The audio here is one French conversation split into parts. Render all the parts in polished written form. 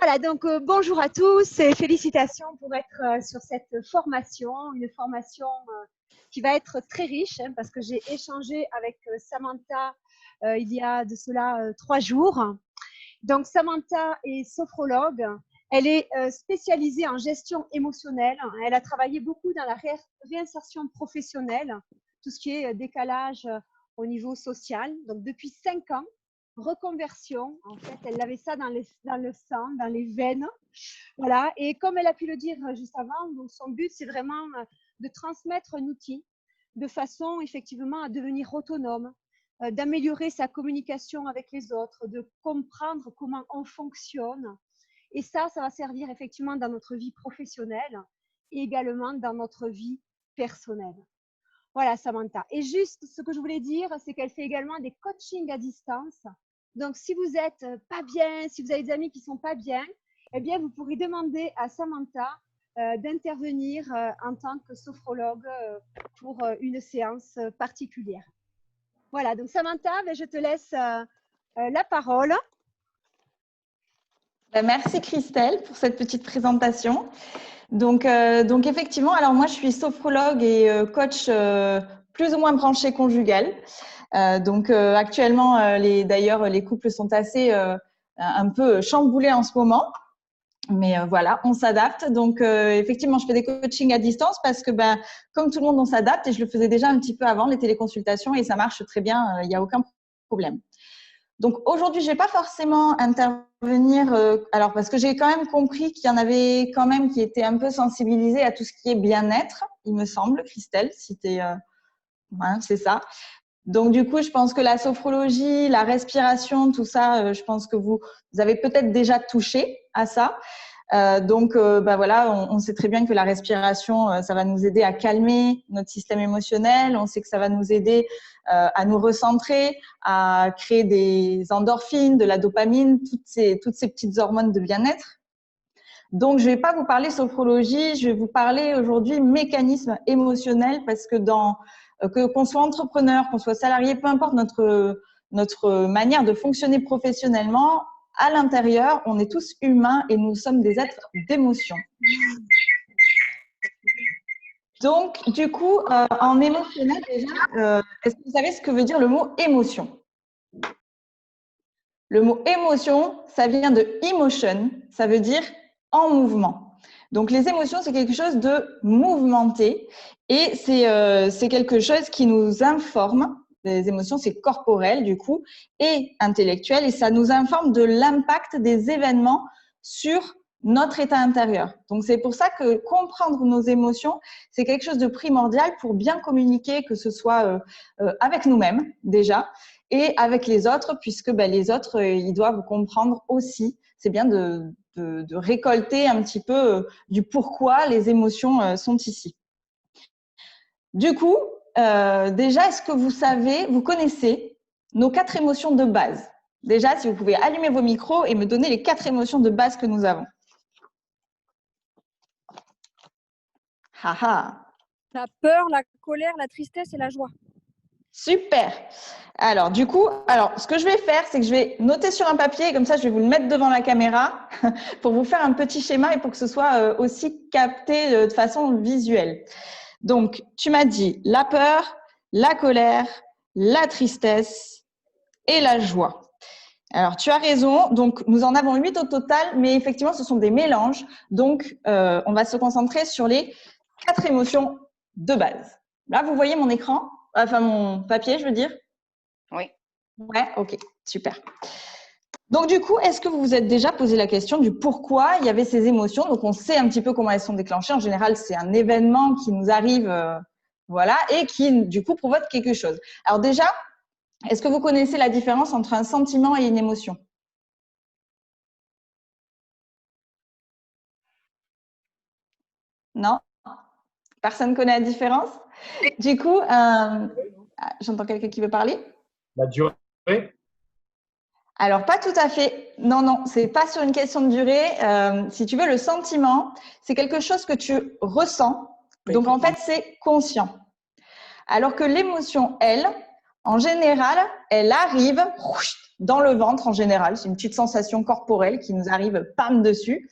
Voilà, donc bonjour à tous et félicitations pour être sur cette formation, une formation qui va être très riche hein, parce que j'ai échangé avec Samantha il y a de cela 3 jours. Donc Samantha est sophrologue, elle est spécialisée en gestion émotionnelle, elle a travaillé beaucoup dans la réinsertion professionnelle, tout ce qui est décalage au niveau social. Donc depuis 5 ans, reconversion, en fait, elle avait ça dans le sang, dans les veines. Voilà. Et comme elle a pu le dire juste avant, donc son but, c'est vraiment de transmettre un outil de façon effectivement à devenir autonome, d'améliorer sa communication avec les autres, de comprendre comment on fonctionne. Et ça va servir effectivement dans notre vie professionnelle et également dans notre vie personnelle. Voilà, Samantha. Et juste, ce que je voulais dire, c'est qu'elle fait également des coachings à distance. Donc, si vous n'êtes pas bien, si vous avez des amis qui ne sont pas bien, eh bien, vous pourrez demander à Samantha d'intervenir en tant que sophrologue pour une séance particulière. Voilà, donc Samantha, je te laisse la parole. Merci Christelle pour cette petite présentation. Donc effectivement, alors moi je suis sophrologue et coach plus ou moins branché conjugal. Actuellement, d'ailleurs les couples sont assez un peu chamboulés en ce moment. Mais voilà, on s'adapte. Donc effectivement, je fais des coachings à distance parce que comme tout le monde, on s'adapte et je le faisais déjà un petit peu avant, les téléconsultations, et ça marche très bien, il n'y a aucun problème. Donc aujourd'hui, je vais pas forcément intervenir, alors parce que j'ai quand même compris qu'il y en avait quand même qui étaient un peu sensibilisés à tout ce qui est bien-être, il me semble, Christelle, si t'es, c'est ça. Donc du coup, je pense que la sophrologie, la respiration, tout ça, je pense que vous avez peut-être déjà touché à ça. Voilà, on sait très bien que la respiration, ça va nous aider à calmer notre système émotionnel. On sait que ça va nous aider à nous recentrer, à créer des endorphines, de la dopamine, toutes ces petites hormones de bien-être. Donc, je vais pas vous parler sophrologie, je vais vous parler aujourd'hui mécanisme émotionnel parce que qu'on soit entrepreneur, qu'on soit salarié, peu importe notre manière de fonctionner professionnellement, à l'intérieur, on est tous humains et nous sommes des êtres d'émotion. Donc, du coup, en émotionnel, déjà, est-ce que vous savez ce que veut dire le mot émotion? Le mot émotion, ça vient de emotion, ça veut dire en mouvement. Donc, les émotions, c'est quelque chose de mouvementé et c'est quelque chose qui nous informe. Les émotions, c'est corporel du coup et intellectuel et ça nous informe de l'impact des événements sur notre état intérieur. Donc, c'est pour ça que comprendre nos émotions, c'est quelque chose de primordial pour bien communiquer, que ce soit avec nous-mêmes déjà et avec les autres, puisque les autres, ils doivent comprendre aussi. C'est bien de récolter un petit peu du pourquoi les émotions sont ici. Du coup, déjà, est-ce que vous connaissez nos 4 émotions de base? Déjà, si vous pouvez allumer vos micros et me donner les 4 émotions de base que nous avons. Haha. La peur, la colère, la tristesse et la joie. Super. Alors, du coup, ce que je vais faire, c'est que je vais noter sur un papier, comme ça, je vais vous le mettre devant la caméra pour vous faire un petit schéma et pour que ce soit aussi capté de façon visuelle. Donc, tu m'as dit la peur, la colère, la tristesse et la joie. Alors, tu as raison. Donc, nous en avons 8 au total, mais effectivement, ce sont des mélanges. Donc, on va se concentrer sur les 4 émotions de base. Là, vous voyez mon écran? Enfin, mon papier, je veux dire. Oui. Ouais, ok, super. Donc, du coup, est-ce que vous vous êtes déjà posé la question du pourquoi il y avait ces émotions? Donc, on sait un petit peu comment elles sont déclenchées. En général, c'est un événement qui nous arrive, voilà, et qui, du coup, provoque quelque chose. Alors déjà, est-ce que vous connaissez la différence entre un sentiment et une émotion? Non? Personne ne connaît la différence? Du coup, j'entends quelqu'un qui veut parler? La durée? Alors, pas tout à fait. Non, non, c'est pas sur une question de durée. Si tu veux, le sentiment, c'est quelque chose que tu ressens. Donc, en fait, c'est conscient. Alors que l'émotion, elle, en général, elle arrive dans le ventre en général. C'est une petite sensation corporelle qui nous arrive pam dessus.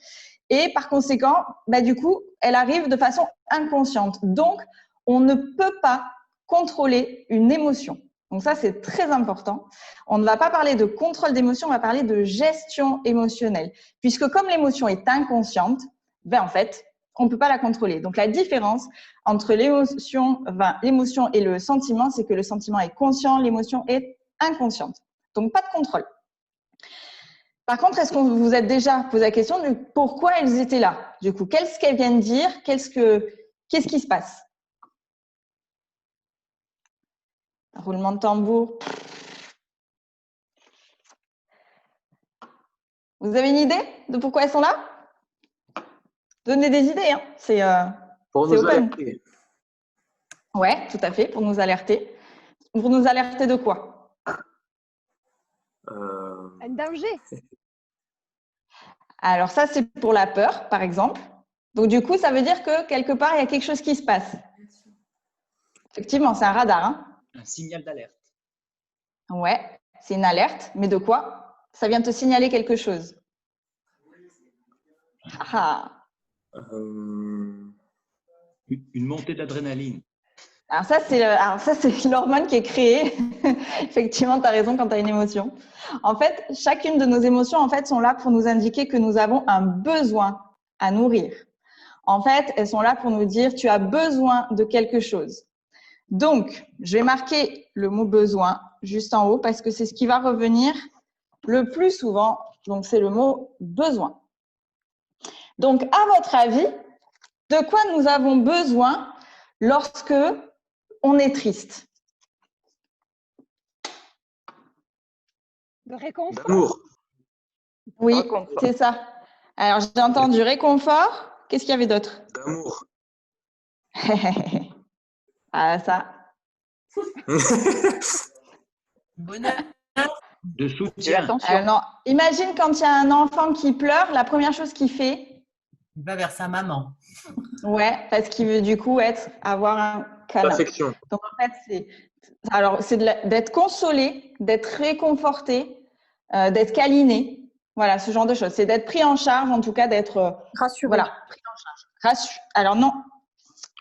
Et par conséquent, du coup, elle arrive de façon inconsciente. Donc, on ne peut pas contrôler une émotion. Donc ça, c'est très important. On ne va pas parler de contrôle d'émotion, on va parler de gestion émotionnelle. Puisque comme l'émotion est inconsciente, en fait, on ne peut pas la contrôler. Donc la différence entre l'émotion et le sentiment, c'est que le sentiment est conscient, l'émotion est inconsciente. Donc pas de contrôle. Par contre, est-ce que vous vous êtes déjà posé la question de pourquoi elles étaient là? Du coup, qu'est-ce qu'elles viennent dire? Qu'est-ce qui se passe? Roulement de tambour. Vous avez une idée de pourquoi elles sont là? Donnez des idées, hein. C'est pour nous open. alerter. Ouais, tout à fait, pour nous alerter. Pour nous alerter de quoi? Un danger. Alors ça, c'est pour la peur, par exemple. Donc du coup, ça veut dire que quelque part, il y a quelque chose qui se passe. Effectivement, c'est un radar. Hein. Un signal d'alerte. Ouais, c'est une alerte. Mais de quoi? Ça vient te signaler quelque chose. Ah. Une montée d'adrénaline. Alors ça, c'est l'hormone qui est créée. Effectivement, tu as raison quand tu as une émotion. En fait, chacune de nos émotions sont là pour nous indiquer que nous avons un besoin à nourrir. En fait, elles sont là pour nous dire tu as besoin de quelque chose. Donc, je vais marquer le mot besoin juste en haut parce que c'est ce qui va revenir le plus souvent. Donc, c'est le mot besoin. Donc, à votre avis, de quoi nous avons besoin lorsque on est triste? De réconfort. D'amour. Oui, c'est ça. Alors, j'ai entendu réconfort. Qu'est-ce qu'il y avait d'autre? D'amour. Ah, ça. Bonheur. De soutien. Alors, non. Imagine quand il y a un enfant qui pleure, la première chose qu'il fait. Il va vers sa maman. Ouais, parce qu'il veut du coup avoir un câlin. Affection. Donc, en fait, c'est d'être consolé, d'être réconforté, d'être câliné. Voilà, ce genre de choses. C'est d'être pris en charge, en tout cas, d'être Rassuré. Voilà, pris en charge. Alors, non,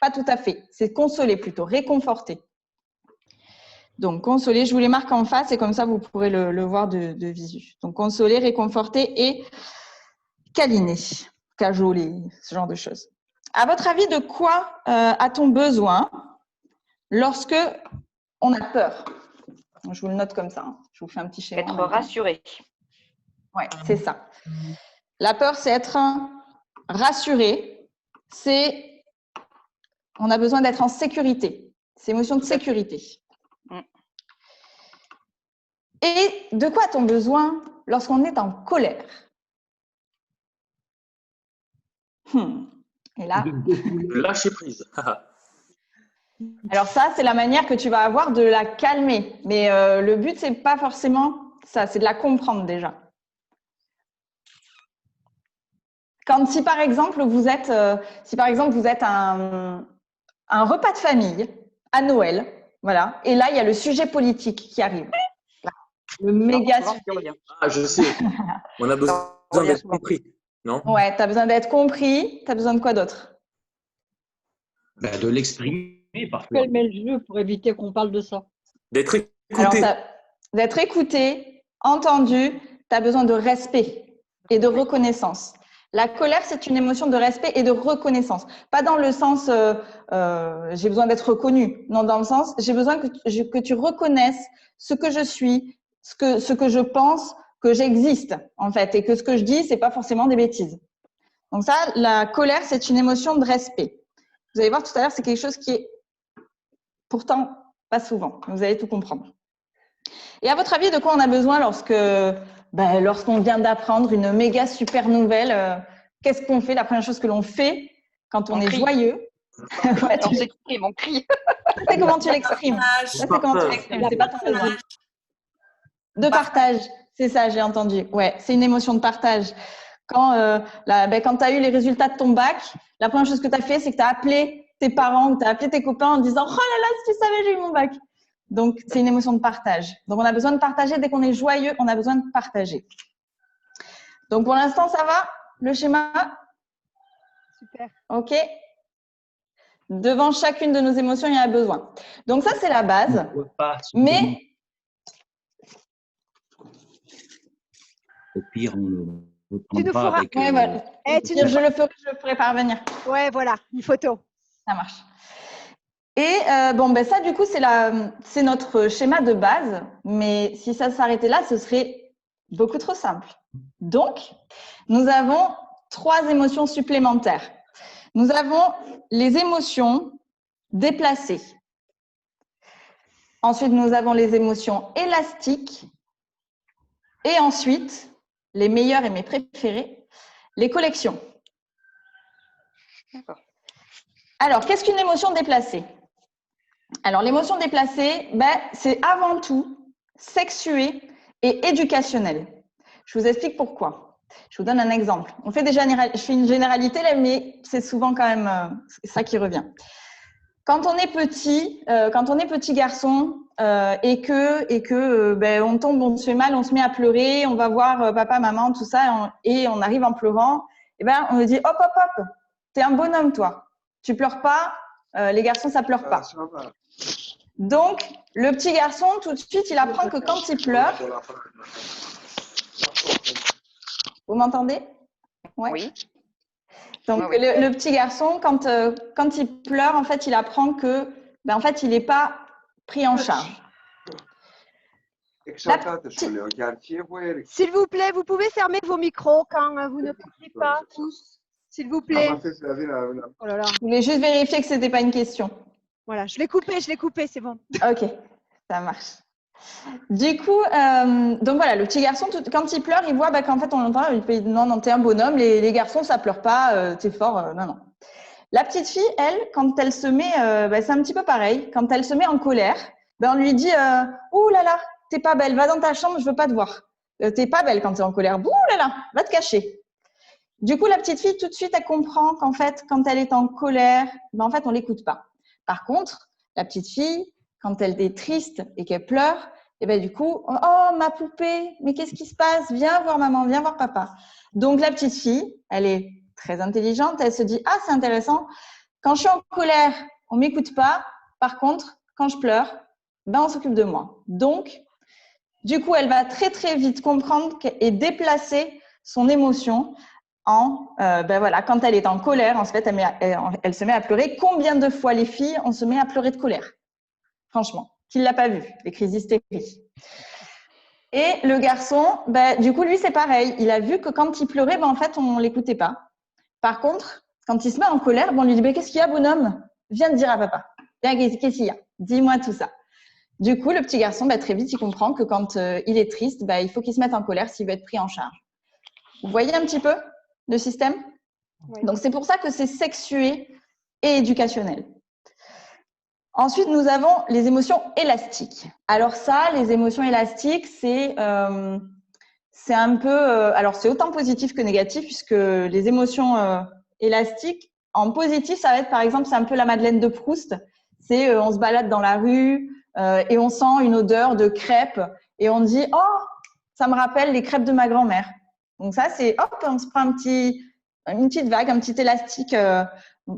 pas tout à fait. C'est consoler plutôt, réconforter. Donc, consoler, je vous les marque en face et comme ça, vous pourrez le voir de visu. Donc, consoler, réconforter et câliner, cajoler, ce genre de choses. À votre avis, de quoi a-t-on besoin lorsque on a peur? Je vous le note comme ça. Hein. Je vous fais un petit schéma. Être rassuré. Oui, c'est ça. La peur, c'est être rassuré. On a besoin d'être en sécurité. C'est émotion de sécurité. Et de quoi a-t-on besoin lorsqu'on est en colère? Et là, Lâcher prise. alors ça, c'est la manière que tu vas avoir de la calmer. Mais le but, c'est pas forcément ça, c'est de la comprendre déjà. Si par exemple vous êtes un repas de famille à Noël, voilà, et là il y a le sujet politique qui arrive, le méga sujet. Ah, je sais. On a besoin d'être compris, non? Ouais, tu as besoin d'être compris. Tu as besoin de quoi d'autre? De l'exprimer parfois. Quel met le jeu pour éviter qu'on parle de ça? D'être Alors, écouté. d'être écouté, entendu. Tu as besoin de respect et de reconnaissance. La colère, c'est une émotion de respect et de reconnaissance. Pas dans le sens j'ai besoin d'être reconnu. Non, dans le sens j'ai besoin que tu reconnaisses ce que je suis, ce que je pense, que j'existe en fait, et que ce que je dis, c'est pas forcément des bêtises. Donc ça, la colère, c'est une émotion de respect. Vous allez voir tout à l'heure, c'est quelque chose qui est pourtant pas souvent. Vous allez tout comprendre. Et à votre avis, de quoi on a besoin lorsqu'on vient d'apprendre une méga super nouvelle? Qu'est-ce qu'on fait? La première chose que l'on fait quand on est joyeux. Ouais, on s'exprime, on crie. C'est comment tu l'exprimes. C'est comment tu l'exprimes. C'est pas ton besoin. De partage, c'est ça, j'ai entendu. Ouais, c'est une émotion de partage. Quand tu as eu les résultats de ton bac, la première chose que tu as fait, c'est que tu as appelé tes parents ou tu as appelé tes copains en disant « Oh là là, si tu savais, j'ai eu mon bac !» Donc, c'est une émotion de partage. Donc, on a besoin de partager. Dès qu'on est joyeux, on a besoin de partager. Donc, pour l'instant, ça va, le schéma? Super. OK. Devant chacune de nos émotions, il y a un besoin. Donc, ça, c'est la base. Mais au pire, on ne Tu nous pas feras. avec. ouais, voilà. Je le ferai parvenir. Ouais, voilà, une photo. Ça marche. Et bon, ben ça, du coup, c'est notre schéma de base. Mais si ça s'arrêtait là, ce serait beaucoup trop simple. Donc, nous avons 3 émotions supplémentaires. Nous avons les émotions déplacées. Ensuite, nous avons les émotions élastiques. Et ensuite, les meilleures et mes préférées, les collections. D'accord. Alors, qu'est-ce qu'une émotion déplacée? Alors, l'émotion déplacée, c'est avant tout sexuée et éducationnelle. Je vous explique pourquoi. Je vous donne un exemple. Je fais une généralité là, mais c'est souvent quand même ça qui revient. Quand on est petit garçon et que on tombe, on se fait mal, on se met à pleurer, on va voir papa, maman, tout ça, et on arrive en pleurant, et on nous dit hop, hop, hop, t'es un bonhomme toi, tu pleures pas, les garçons ça pleure pas. Donc le petit garçon tout de suite il apprend que quand il pleure, vous m'entendez? Ouais. Oui. Donc, oui. Le petit garçon, quand il pleure, en fait, il apprend que, en fait, il n'est pas pris en charge. S'il vous plaît, vous pouvez fermer vos micros quand vous ne parlez pas tous. S'il vous plaît. Oh là là. Je voulais juste vérifier que ce n'était pas une question. Voilà, je l'ai coupé, c'est bon. Ok, ça marche. Du coup, donc voilà, le petit garçon, quand il pleure, il voit qu'en fait, on l'entend, il dit non, t'es un bonhomme, les garçons, ça pleure pas, t'es fort, non. La petite fille, elle, quand elle se met, c'est un petit peu pareil, quand elle se met en colère, on lui dit ouh là là, t'es pas belle, va dans ta chambre, je veux pas te voir. T'es pas belle quand t'es en colère, ouh là là, va te cacher. Du coup, la petite fille, tout de suite, elle comprend qu'en fait, quand elle est en colère, en fait, on l'écoute pas. Par contre, la petite fille, quand elle est triste et qu'elle pleure, et du coup, oh ma poupée, mais qu'est-ce qui se passe? Viens voir maman, viens voir papa. Donc la petite fille, elle est très intelligente, elle se dit ah c'est intéressant. Quand je suis en colère, on m'écoute pas. Par contre, quand je pleure, on s'occupe de moi. Donc, du coup, elle va très très vite comprendre et déplacer son émotion en voilà, quand elle est en colère, en fait, elle se met à pleurer. Combien de fois les filles, on se met à pleurer de colère? Franchement, qui ne l'a pas vu, les crises d'hystérie. Et le garçon, du coup, lui, c'est pareil. Il a vu que quand il pleurait, en fait, on ne l'écoutait pas. Par contre, quand il se met en colère, on lui dit qu'est-ce qu'il y a, bonhomme? Viens te dire à papa. Viens, qu'est-ce qu'il y a? Dis-moi tout ça. Du coup, le petit garçon, très vite, il comprend que quand il est triste, il faut qu'il se mette en colère s'il veut être pris en charge. Vous voyez un petit peu le système? Oui. Donc, c'est pour ça que c'est sexué et éducationnel. Ensuite, nous avons les émotions élastiques. Alors ça, les émotions élastiques, c'est un peu… alors, c'est autant positif que négatif puisque les émotions élastiques, en positif, ça va être, par exemple, c'est un peu la Madeleine de Proust. C'est on se balade dans la rue et on sent une odeur de crêpes et on dit « Oh, ça me rappelle les crêpes de ma grand-mère ». Donc ça, c'est hop, on se prend une petite vague, un petit élastique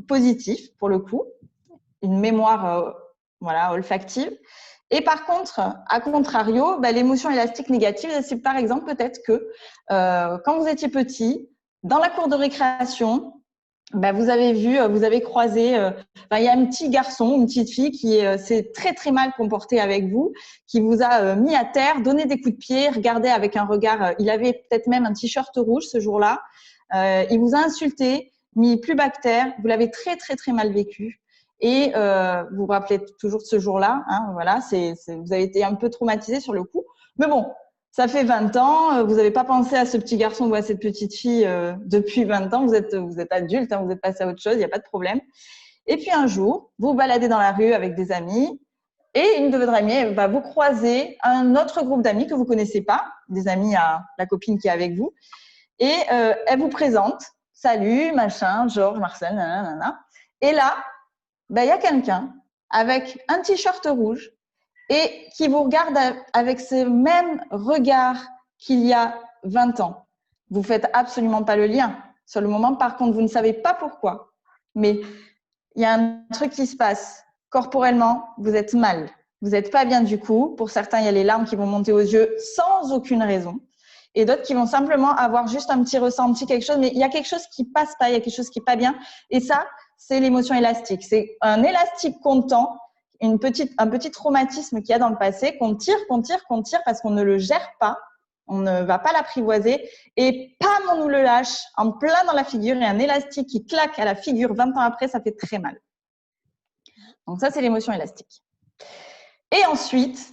positif pour le coup. Une mémoire olfactive. Et par contre, à contrario, l'émotion élastique négative, c'est par exemple peut-être que quand vous étiez petit, dans la cour de récréation, vous avez croisé, il y a un petit garçon, une petite fille qui s'est très très mal comporté avec vous, qui vous a mis à terre, donné des coups de pied, regardé avec un regard, il avait peut-être même un t-shirt rouge ce jour-là, il vous a insulté, mis plus bas que terre, vous l'avez très très très mal vécu. Et vous vous rappelez toujours de ce jour-là, hein, voilà, vous avez été un peu traumatisé sur le coup. Mais bon, ça fait 20 ans, vous n'avez pas pensé à ce petit garçon ou à cette petite fille depuis 20 ans, vous êtes adulte, hein, vous êtes passé à autre chose, il n'y a pas de problème. Et puis un jour, vous vous baladez dans la rue avec des amis et une de vos amies va vous croiser un autre groupe d'amis que vous ne connaissez pas, des amis à la copine qui est avec vous, et elle vous présente, salut, machin, Georges, Marcel, nanana. Et là, il y a quelqu'un avec un t-shirt rouge et qui vous regarde avec ce même regard qu'il y a 20 ans. Vous faites absolument pas le lien. Sur le moment, par contre, vous ne savez pas pourquoi, mais il y a un truc qui se passe. Corporellement, vous êtes mal. Vous n'êtes pas bien du coup. Pour certains, il y a les larmes qui vont monter aux yeux sans aucune raison. Et d'autres qui vont simplement avoir juste un petit ressenti, quelque chose, mais il y a quelque chose qui passe pas, il y a quelque chose qui est pas bien. Et ça, c'est l'émotion élastique. C'est un élastique qu'on tend, un petit traumatisme qu'il y a dans le passé, qu'on tire parce qu'on ne le gère pas. On ne va pas l'apprivoiser et pam, on nous le lâche en plein dans la figure et un élastique qui claque à la figure 20 ans après, ça fait très mal. Donc ça, c'est l'émotion élastique. Et ensuite,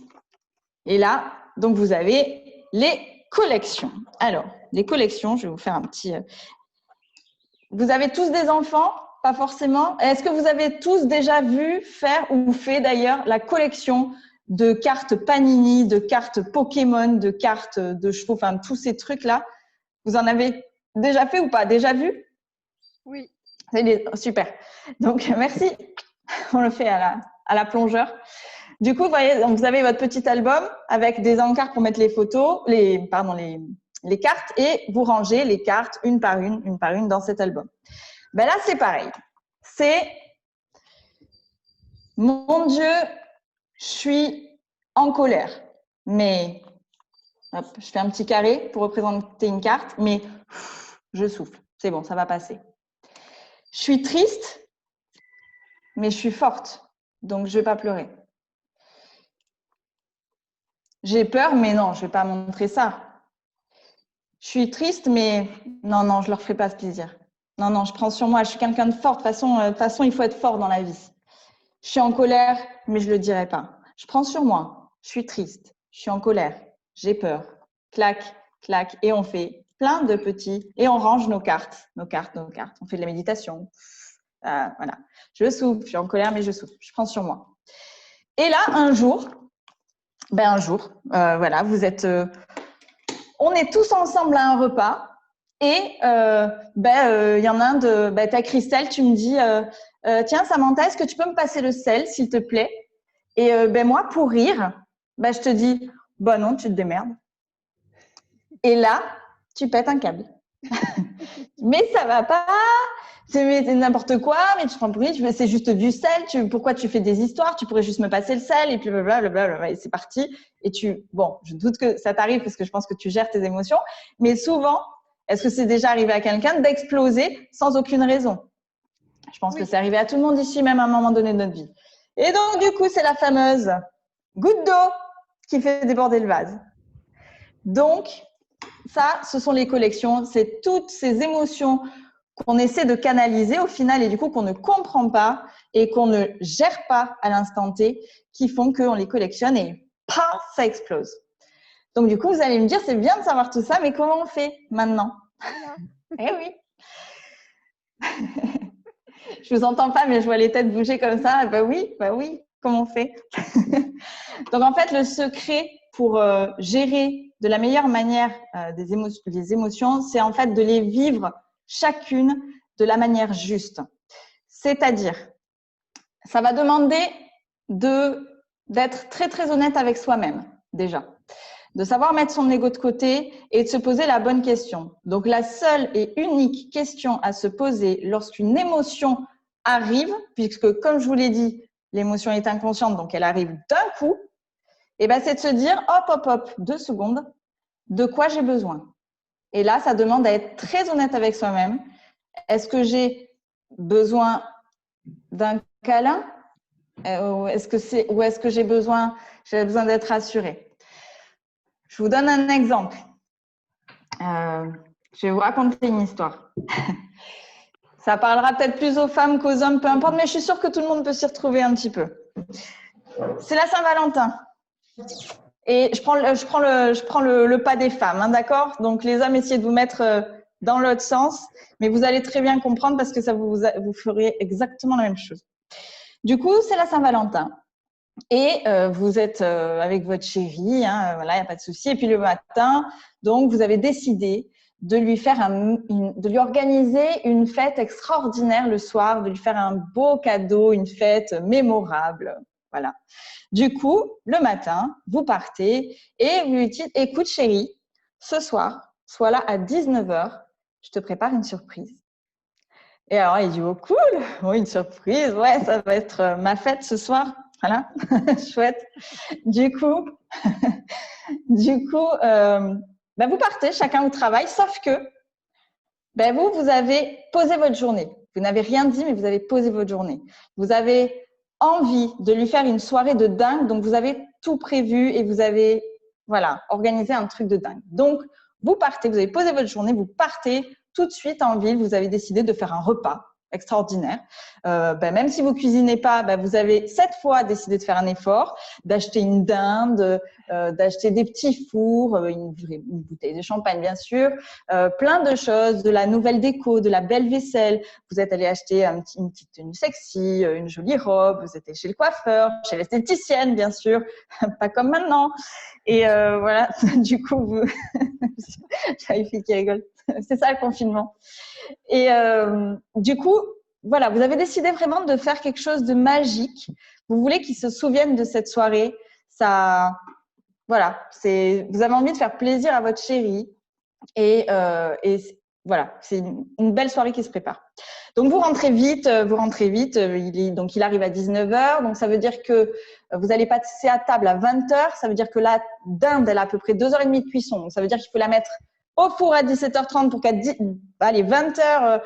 et là, donc vous avez les collections. Alors, les collections, je vais vous faire un petit… Vous avez tous des enfants? Pas forcément. Est-ce que vous avez tous déjà vu faire ou fait d'ailleurs la collection de cartes Panini, de cartes Pokémon, de cartes de chevaux, enfin tous ces trucs-là? Vous en avez déjà fait ou pas? Déjà vu? Oui. Super. Donc, merci. On le fait à la plongeur. Du coup, vous voyez, donc vous avez votre petit album avec des encarts pour mettre les photos, les cartes, et vous rangez les cartes une par une dans cet album. Ben là, c'est pareil. C'est « Mon Dieu, je suis en colère ». Mais, hop, je fais un petit carré pour représenter une carte, mais je souffle. C'est bon, ça va passer. Je suis triste, mais je suis forte, donc je ne vais pas pleurer. J'ai peur, mais non, je ne vais pas montrer ça. Je suis triste, mais non, je ne leur ferai pas ce plaisir. Non, je prends sur moi, je suis quelqu'un de fort. De toute façon, il faut être fort dans la vie. Je suis en colère, mais je ne le dirai pas. Je prends sur moi, je suis triste, je suis en colère, j'ai peur. Clac, clac, et on fait plein de petits, et on range nos cartes. On fait de la méditation. Voilà. Je souffle, je suis en colère, mais je souffle. Je prends sur moi. Et là, un jour, voilà, vous êtes… on est tous ensemble à un repas et il y en a un de… t'as Christelle, tu me dis tiens Samantha, est-ce que tu peux me passer le sel, s'il te plaît? Et moi, pour rire, je te dis non, tu te démerdes. Et là, tu pètes un câble. Mais ça va pas, c'est n'importe quoi, mais tu prends pour rire, c'est juste du sel, pourquoi tu fais des histoires, tu pourrais juste me passer le sel, et puis blablabla, et c'est parti. Et je doute que ça t'arrive parce que je pense que tu gères tes émotions, mais souvent, est-ce que c'est déjà arrivé à quelqu'un d'exploser sans aucune raison? Je pense que c'est arrivé à tout le monde ici, même à un moment donné de notre vie. Et donc, du coup, c'est la fameuse goutte d'eau qui fait déborder le vase. Donc, ça, ce sont les collections, c'est toutes ces émotions qu'on essaie de canaliser au final et du coup qu'on ne comprend pas et qu'on ne gère pas à l'instant T qui font qu'on les collectionne et paf, ça explose. Donc du coup, vous allez me dire, c'est bien de savoir tout ça, mais comment on fait maintenant? Eh oui. Je vous entends pas, mais je vois les têtes bouger comme ça. Bah oui, comment on fait? Donc en fait, le secret pour gérer de la meilleure manière les émotions, c'est en fait de les vivre chacune de la manière juste. C'est-à-dire, ça va demander d'être très très honnête avec soi-même déjà, de savoir mettre son ego de côté et de se poser la bonne question. Donc la seule et unique question à se poser lorsqu'une émotion arrive, puisque comme je vous l'ai dit, l'émotion est inconsciente, donc elle arrive d'un coup, et c'est de se dire hop, 2 secondes, de quoi j'ai besoin? Et là, ça demande à être très honnête avec soi-même. Est-ce que j'ai besoin d'un câlin ou est-ce que j'ai besoin d'être rassurée? Je vous donne un exemple. Je vais vous raconter une histoire. Ça parlera peut-être plus aux femmes qu'aux hommes, peu importe, mais je suis sûre que tout le monde peut s'y retrouver un petit peu. C'est la Saint-Valentin. Et je prends le pas des femmes, d'accord? Donc, les hommes, essayez de vous mettre dans l'autre sens, mais vous allez très bien comprendre parce que ça vous ferez exactement la même chose. Du coup, c'est la Saint-Valentin. Et vous êtes avec votre chérie, voilà, il n'y a pas de souci. Et puis le matin, donc, vous avez décidé de lui faire de lui organiser une fête extraordinaire le soir, de lui faire un beau cadeau, une fête mémorable. Voilà. Du coup, le matin, vous partez et vous lui dites, écoute chérie, ce soir, sois là à 19h, je te prépare une surprise. Et alors, il dit, oh cool, oh, une surprise, ouais, ça va être ma fête ce soir. Voilà, chouette. Du coup, vous partez chacun au travail, sauf que vous avez posé votre journée. Vous n'avez rien dit, mais vous avez posé votre journée. Vous avez envie de lui faire une soirée de dingue, donc vous avez tout prévu et vous avez organisé un truc de dingue. Donc, vous partez, vous avez posé votre journée, vous partez tout de suite en ville, vous avez décidé de faire un repas extraordinaire. Même si vous cuisinez pas, vous avez 7 fois décidé de faire un effort, d'acheter une dinde, d'acheter des petits fours, une bouteille de champagne bien sûr, plein de choses, de la nouvelle déco, de la belle vaisselle. Vous êtes allé acheter une petite tenue sexy, une jolie robe, vous êtes chez le coiffeur, chez l'esthéticienne bien sûr, pas comme maintenant. Et voilà, du coup, j'ai une fille qui rigole. C'est ça le confinement. Et du coup, voilà, vous avez décidé vraiment de faire quelque chose de magique. Vous voulez qu'ils se souviennent de cette soirée. Ça, voilà, vous avez envie de faire plaisir à votre chérie. Et voilà, c'est une belle soirée qui se prépare. Donc, vous rentrez vite. Il arrive à 19h. Donc, ça veut dire que vous allez passer à table à 20h. Ça veut dire que la dinde, elle a à peu près 2h30 de cuisson. Donc, ça veut dire qu'il faut la mettre au four à 17h30 pour qu'à 20h,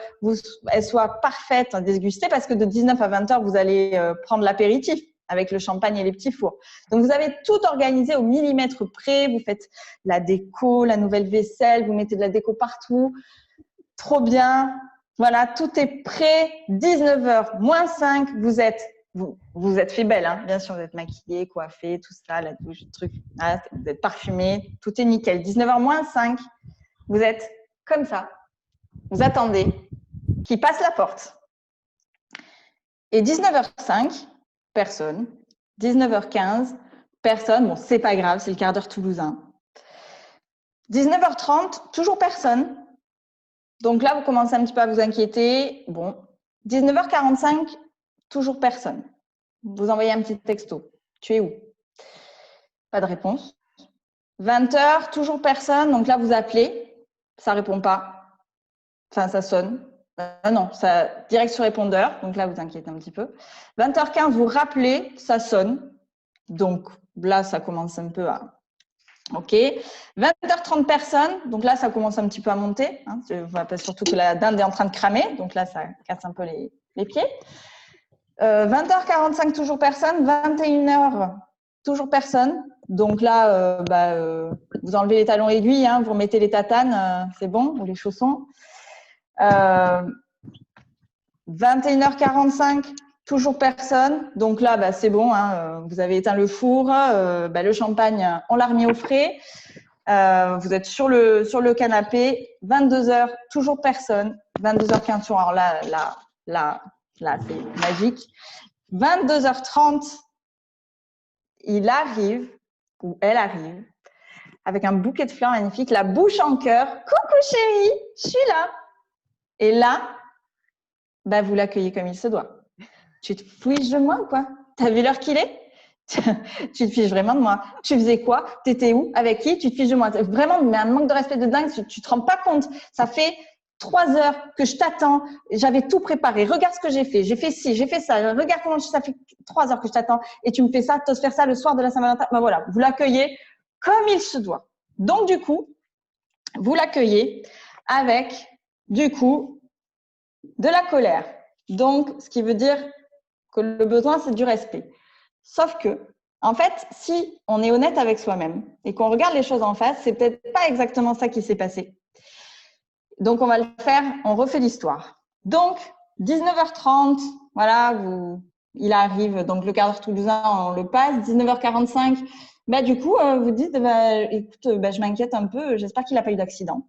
elle soit parfaite, dégustée, parce que de 19 à 20h, vous allez prendre l'apéritif avec le champagne et les petits fours. Donc, vous avez tout organisé au millimètre près. Vous faites la déco, la nouvelle vaisselle, vous mettez de la déco partout. Trop bien. Voilà, tout est prêt. 19h moins 5, vous êtes fait belle, hein. Bien sûr, vous êtes maquillée, coiffée, tout ça, la douche, le truc. Voilà, vous êtes parfumée, tout est nickel. 19h moins 5, vous êtes comme ça. Vous attendez qu'il passe la porte. Et 19h05, personne. 19h15, personne. Bon, c'est pas grave, c'est le quart d'heure toulousain. 19h30, toujours personne. Donc là, vous commencez un petit peu à vous inquiéter. Bon, 19h45, toujours personne. Vous envoyez un petit texto. Tu es où? Pas de réponse. 20h, toujours personne. Donc là, vous appelez. Ça répond pas. Enfin, ça sonne. Non, ça direct sur répondeur. Donc là, vous inquiétez un petit peu. 20h15, vous rappelez. Ça sonne. Donc là, ça commence un peu à… OK. 20h30 personnes. Donc là, ça commence un petit peu à monter. Hein. Surtout que la dinde est en train de cramer. Donc là, ça casse un peu les pieds. 20h45, toujours personne. 21h, toujours personne. Donc là, vous enlevez les talons aiguilles, hein, vous remettez les tatanes, c'est bon, ou les chaussons. 21h45, toujours personne. Donc là, c'est bon, hein, vous avez éteint le four, le champagne, on l'a remis au frais. Vous êtes sur le canapé. 22h, toujours personne. 22h15, alors là, c'est magique. 22h30, il arrive, ou elle arrive, avec un bouquet de fleurs magnifique, la bouche en cœur. Coucou chérie, je suis là. Et là, vous l'accueillez comme il se doit. Tu te fiches de moi ou quoi? T'as vu l'heure qu'il est? Tu te fiches vraiment de moi. Tu faisais quoi? T'étais où? Avec qui? Tu te fiches de moi. Vraiment, mais un manque de respect de dingue, tu te rends pas compte. Ça fait 3 heures que je t'attends. J'avais tout préparé. Regarde ce que j'ai fait. J'ai fait ci, j'ai fait ça. Regarde comment ça fait 3 heures que je t'attends. Et tu me fais ça, t'oses faire ça le soir de la Saint-Valentin. Voilà, vous l'accueillez comme il se doit. Donc, du coup, vous l'accueillez avec, du coup, de la colère. Donc, ce qui veut dire que le besoin, c'est du respect. Sauf que, en fait, si on est honnête avec soi-même et qu'on regarde les choses en face, c'est peut-être pas exactement ça qui s'est passé. Donc, on va le faire, on refait l'histoire. Donc, 19h30, voilà, il arrive, donc le quart d'heure toulousain, on le passe. 19h45, du coup, vous dites, écoute, je m'inquiète un peu, j'espère qu'il n'a pas eu d'accident.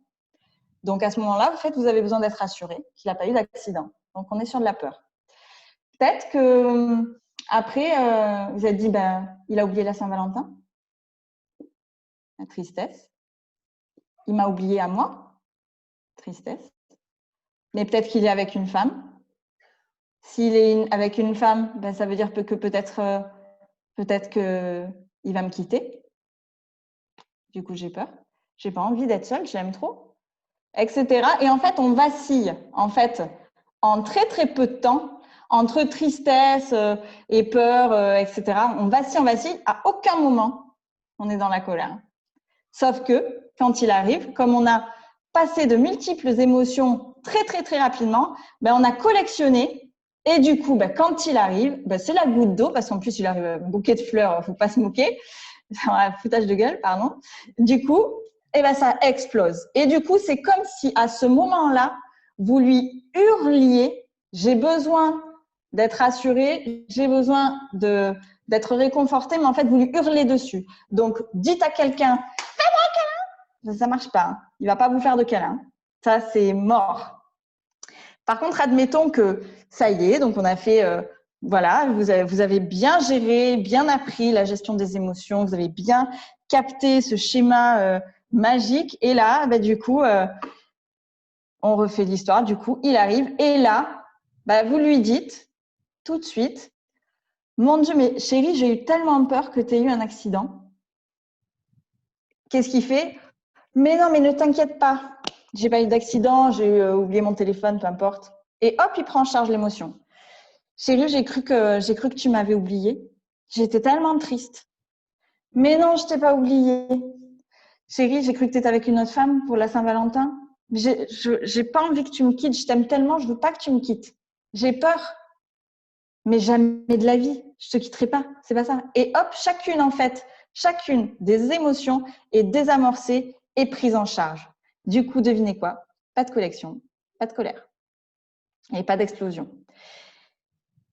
Donc, à ce moment-là, vous avez besoin d'être rassuré qu'il n'a pas eu d'accident. Donc, on est sur de la peur. Peut-être que après, vous êtes dit, il a oublié la Saint-Valentin. La tristesse. Il m'a oublié à moi. Tristesse. Mais peut-être qu'il est avec une femme. S'il est avec une femme, ça veut dire que peut-être Peut-être qu'il va me quitter. Du coup, j'ai peur. J'ai pas envie d'être seule, je l'aime trop, etc. Et en fait, on vacille. En fait, en très, très peu de temps, entre tristesse et peur, etc. On vacille. À aucun moment, on est dans la colère. Sauf que, quand il arrive, comme on a passé de multiples émotions très, très, très rapidement, ben, on a collectionné. Et du coup, ben, quand il arrive, ben, c'est la goutte d'eau, parce qu'en plus, il arrive un bouquet de fleurs, il ne faut pas se moquer. Un foutage de gueule, pardon. Du coup, eh ben, ça explose. Et du coup, c'est comme si à ce moment-là, vous lui hurliez « J'ai besoin d'être rassuré, j'ai besoin d'être réconforté », mais en fait, vous lui hurlez dessus. Donc, dites à quelqu'un « Fais-moi un câlin !» Ça marche pas. Hein. Il va pas vous faire de câlin. Ça, c'est mort. Par contre, admettons que ça y est, donc on a fait… voilà, vous avez bien géré, bien appris la gestion des émotions, vous avez bien capté ce schéma magique. Et là, bah, du coup, on refait l'histoire. Du coup, il arrive. Et là, bah, vous lui dites tout de suite, « Mon Dieu, mais chérie, j'ai eu tellement peur que tu aies eu un accident. » Qu'est-ce qu'il fait? « Mais non, mais ne t'inquiète pas. J'ai pas eu d'accident, j'ai oublié mon téléphone, peu importe. » Et hop, il prend en charge l'émotion. Chérie, j'ai cru que tu m'avais oublié. J'étais tellement triste. Mais non, je t'ai pas oublié. Chérie, j'ai cru que tu étais avec une autre femme pour la Saint-Valentin. J'ai pas envie que tu me quittes. Je t'aime tellement, je veux pas que tu me quittes. J'ai peur. Mais jamais de la vie. Je te quitterai pas. C'est pas ça. Et hop, chacune des émotions est désamorcée et prise en charge. Du coup, devinez quoi? Pas de collection, pas de colère et pas d'explosion.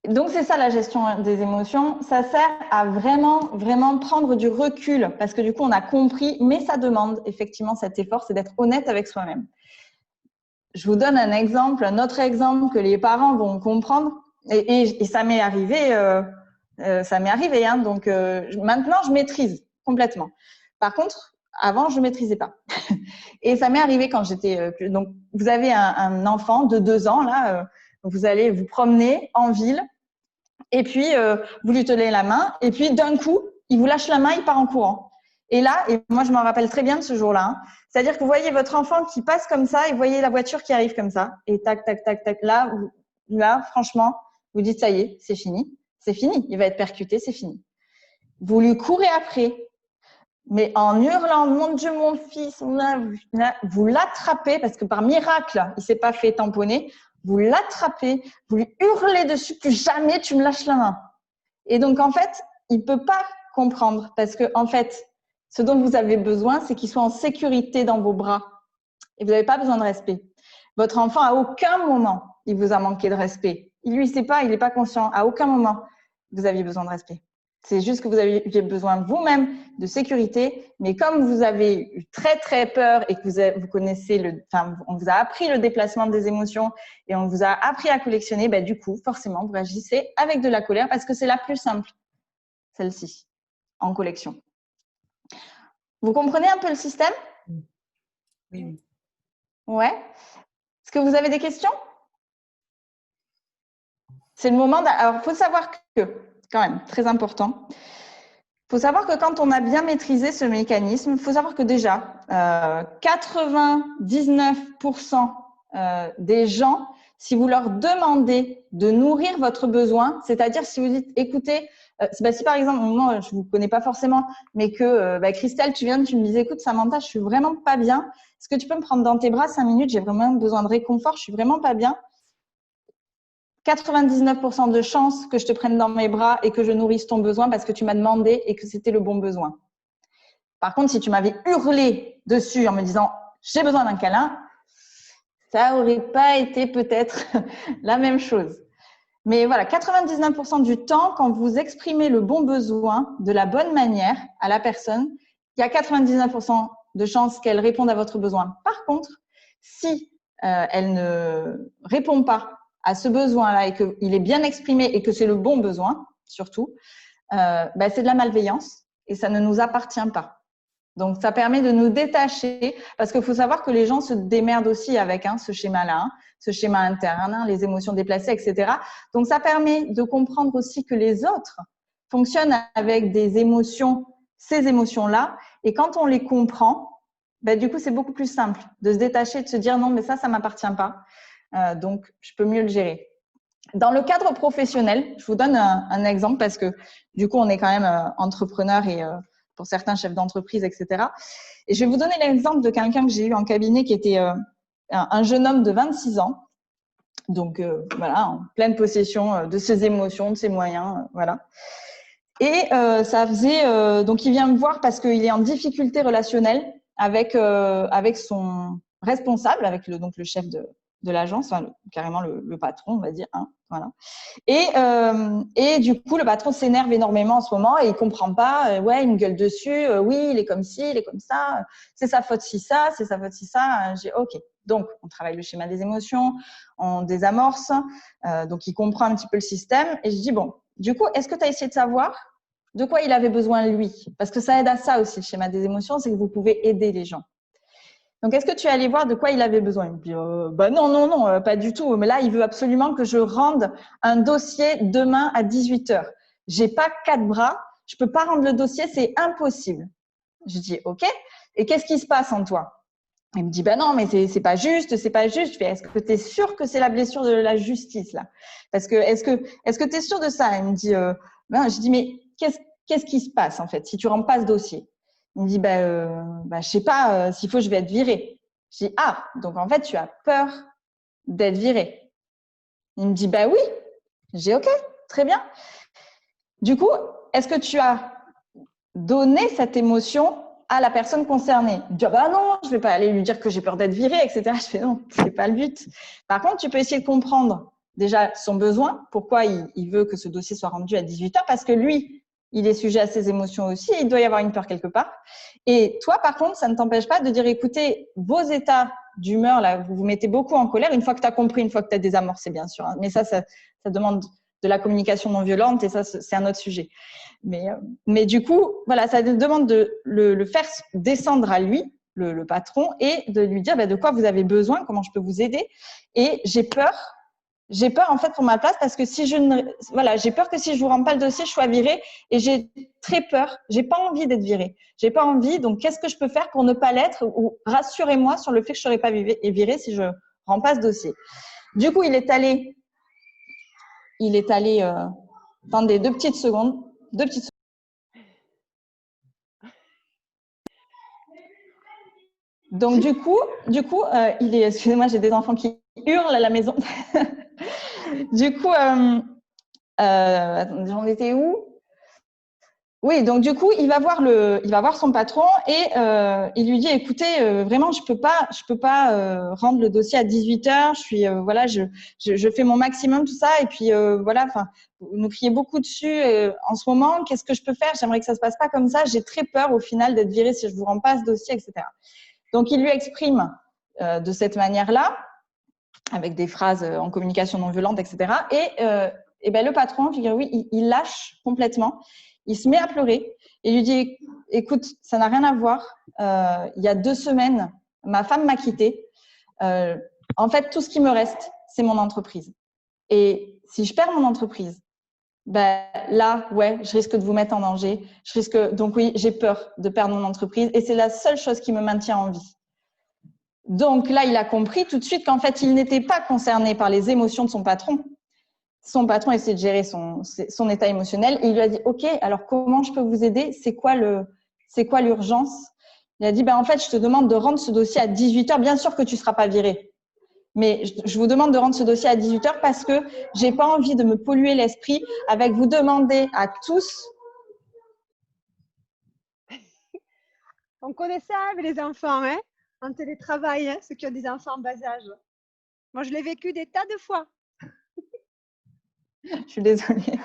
Donc, c'est ça la gestion des émotions. Ça sert à vraiment prendre du recul parce que du coup, on a compris, mais ça demande effectivement cet effort, c'est d'être honnête avec soi-même. Je vous donne un exemple, un autre exemple que les parents vont comprendre et ça m'est arrivé, hein, donc maintenant, je maîtrise complètement. Par contre, avant, je maîtrisais pas. Et ça m'est arrivé quand j'étais… donc, vous avez un enfant de 2 ans, là, vous allez vous promener en ville et puis vous lui tenez la main et puis d'un coup, il vous lâche la main, il part en courant. Et là, et moi je m'en rappelle très bien de ce jour-là, hein, c'est-à-dire que vous voyez votre enfant qui passe comme ça et vous voyez la voiture qui arrive comme ça et tac, tac, tac, tac, là franchement, vous dites ça y est, c'est fini, il va être percuté, c'est fini. Vous lui courez après, mais en hurlant, mon Dieu, mon fils, vous l'attrapez parce que par miracle, il s'est pas fait tamponner. Vous l'attrapez, vous lui hurlez dessus, plus jamais tu me lâches la main. Et donc, en fait, il peut pas comprendre parce que, en fait, ce dont vous avez besoin, c'est qu'il soit en sécurité dans vos bras. Et vous n'avez pas besoin de respect. Votre enfant, à aucun moment, il vous a manqué de respect. Il lui sait pas, il n'est pas conscient. À aucun moment, vous aviez besoin de respect. C'est juste que vous aviez besoin vous-même de sécurité, mais comme vous avez eu très très peur et que vous connaissez on vous a appris le déplacement des émotions et on vous a appris à collectionner, bah, du coup, forcément, vous réagissez avec de la colère parce que c'est la plus simple, celle-ci, en collection. Vous comprenez un peu le système? Oui. Ouais. Est-ce que vous avez des questions? C'est le moment. Alors, il faut savoir que, quand même, très important. Il faut savoir que quand on a bien maîtrisé ce mécanisme, il faut savoir que déjà, 99% des gens, si vous leur demandez de nourrir votre besoin, c'est-à-dire si vous dites, écoutez, si par exemple, moi, je ne vous connais pas forcément, mais que Christelle, tu me disais, écoute, Samantha, je suis vraiment pas bien. Est-ce que tu peux me prendre dans tes bras 5 minutes? J'ai vraiment besoin de réconfort, je suis vraiment pas bien. 99% de chances que je te prenne dans mes bras et que je nourrisse ton besoin parce que tu m'as demandé et que c'était le bon besoin. Par contre, si tu m'avais hurlé dessus en me disant « j'ai besoin d'un câlin », ça n'aurait pas été peut-être la même chose. Mais voilà, 99% du temps, quand vous exprimez le bon besoin de la bonne manière à la personne, il y a 99% de chances qu'elle réponde à votre besoin. Par contre, si elle ne répond pas à ce besoin-là et qu'il est bien exprimé et que c'est le bon besoin, surtout, c'est de la malveillance et ça ne nous appartient pas. Donc, ça permet de nous détacher parce qu'il faut savoir que les gens se démerdent aussi avec ce schéma-là, ce schéma interne, les émotions déplacées, etc. Donc, ça permet de comprendre aussi que les autres fonctionne avec des émotions, ces émotions-là. Et quand on les comprend, du coup, c'est beaucoup plus simple de se détacher, de se dire non, mais ça m'appartient pas. Donc, je peux mieux le gérer. Dans le cadre professionnel, je vous donne un exemple parce que du coup, on est quand même entrepreneur et pour certains chefs d'entreprise, etc. Et je vais vous donner l'exemple de quelqu'un que j'ai eu en cabinet qui était un jeune homme de 26 ans. Donc, voilà, en pleine possession de ses émotions, de ses moyens, voilà. Et ça faisait… donc, il vient me voir parce qu'il est en difficulté relationnelle avec son responsable, avec donc le chef de l'agence, enfin, carrément le patron, on va dire. Hein, voilà. Et du coup, le patron s'énerve énormément en ce moment et il comprend pas. Ouais, il me gueule dessus. Oui, il est comme ci, il est comme ça. C'est sa faute si ça, c'est sa faute si ça. J'ai OK. Donc, on travaille le schéma des émotions, on désamorce. Donc, il comprend un petit peu le système. Et je dis, bon, du coup, est-ce que tu as essayé de savoir de quoi il avait besoin lui? Parce que ça aide à ça aussi, le schéma des émotions, c'est que vous pouvez aider les gens. Donc, est-ce que tu es allé voir de quoi il avait besoin? Il me dit, non, pas du tout. Mais là, il veut absolument que je rende un dossier demain à 18h. J'ai pas 4 bras, je peux pas rendre le dossier, c'est impossible. Je dis, OK. Et qu'est-ce qui se passe en toi? Il me dit, non, mais c'est pas juste, c'est pas juste. Je fais, est-ce que tu es sûr que c'est la blessure de la justice, là? Parce que, est-ce que tu es sûr de ça? Il me dit, je dis, mais qu'est-ce qui se passe, en fait, si tu rends pas ce dossier? Il me dit, je sais pas, s'il faut, je vais être viré. Je dis, ah, donc en fait, tu as peur d'être viré. Il me dit, oui. J'ai OK, très bien. Du coup, est-ce que tu as donné cette émotion à la personne concernée? Il me dit, non, je vais pas aller lui dire que j'ai peur d'être viré, etc. Je fais, non, c'est pas le but. Par contre, tu peux essayer de comprendre déjà son besoin, pourquoi il veut que ce dossier soit rendu à 18h, parce que lui, il est sujet à ses émotions aussi, il doit y avoir une peur quelque part. Et toi, par contre, ça ne t'empêche pas de dire, écoutez, vos états d'humeur, là, vous vous mettez beaucoup en colère, une fois que tu as compris, une fois que tu as désamorcé, bien sûr. Hein, mais ça demande de la communication non violente et ça, c'est un autre sujet. Mais du coup, voilà, ça demande de le faire descendre à lui, le patron, et de lui dire de quoi vous avez besoin, comment je peux vous aider. Et j'ai peur en fait pour ma place parce que j'ai peur que si je vous rends pas le dossier, je sois virée et j'ai très peur. J'ai pas envie d'être virée. J'ai pas envie. Donc qu'est-ce que je peux faire pour ne pas l'être ou rassurez-moi sur le fait que je serai pas virée si je rends pas ce dossier. Du coup, il est allé. Attendez 2 petites secondes. Donc du coup, il est. Excusez-moi, j'ai des enfants qui hurlent à la maison. Du coup, attendez, j'en étais où? Oui, donc du coup, il va voir son patron et il lui dit, écoutez, vraiment, je peux pas rendre le dossier à 18h. Je suis, je fais mon maximum tout ça et puis voilà, enfin, vous nous criez beaucoup dessus en ce moment. Qu'est-ce que je peux faire? J'aimerais que ça se passe pas comme ça. J'ai très peur au final d'être virée si je vous rends pas ce dossier, etc. Donc il lui exprime de cette manière-là, avec des phrases en communication non violente, etc. Et le patron, il lâche complètement. Il se met à pleurer et lui dit, écoute, ça n'a rien à voir. Il y a 2 semaines, ma femme m'a quittée. En fait, tout ce qui me reste, c'est mon entreprise. Et si je perds mon entreprise, là, ouais, je risque de vous mettre en danger. Donc oui, j'ai peur de perdre mon entreprise et c'est la seule chose qui me maintient en vie. Donc là, il a compris tout de suite qu'en fait, il n'était pas concerné par les émotions de son patron. Son patron essayait de gérer son état émotionnel et il lui a dit, OK, alors comment je peux vous aider? C'est quoi l'urgence? Il a dit, en fait, je te demande de rendre ce dossier à 18h. Bien sûr que tu ne seras pas viré. Mais je vous demande de rendre ce dossier à 18h parce que j'ai pas envie de me polluer l'esprit avec vous demander à tous. On connaît ça avec les enfants, hein, en télétravail, hein, ceux qui ont des enfants en bas âge. Moi, je l'ai vécu des tas de fois. Je suis désolée.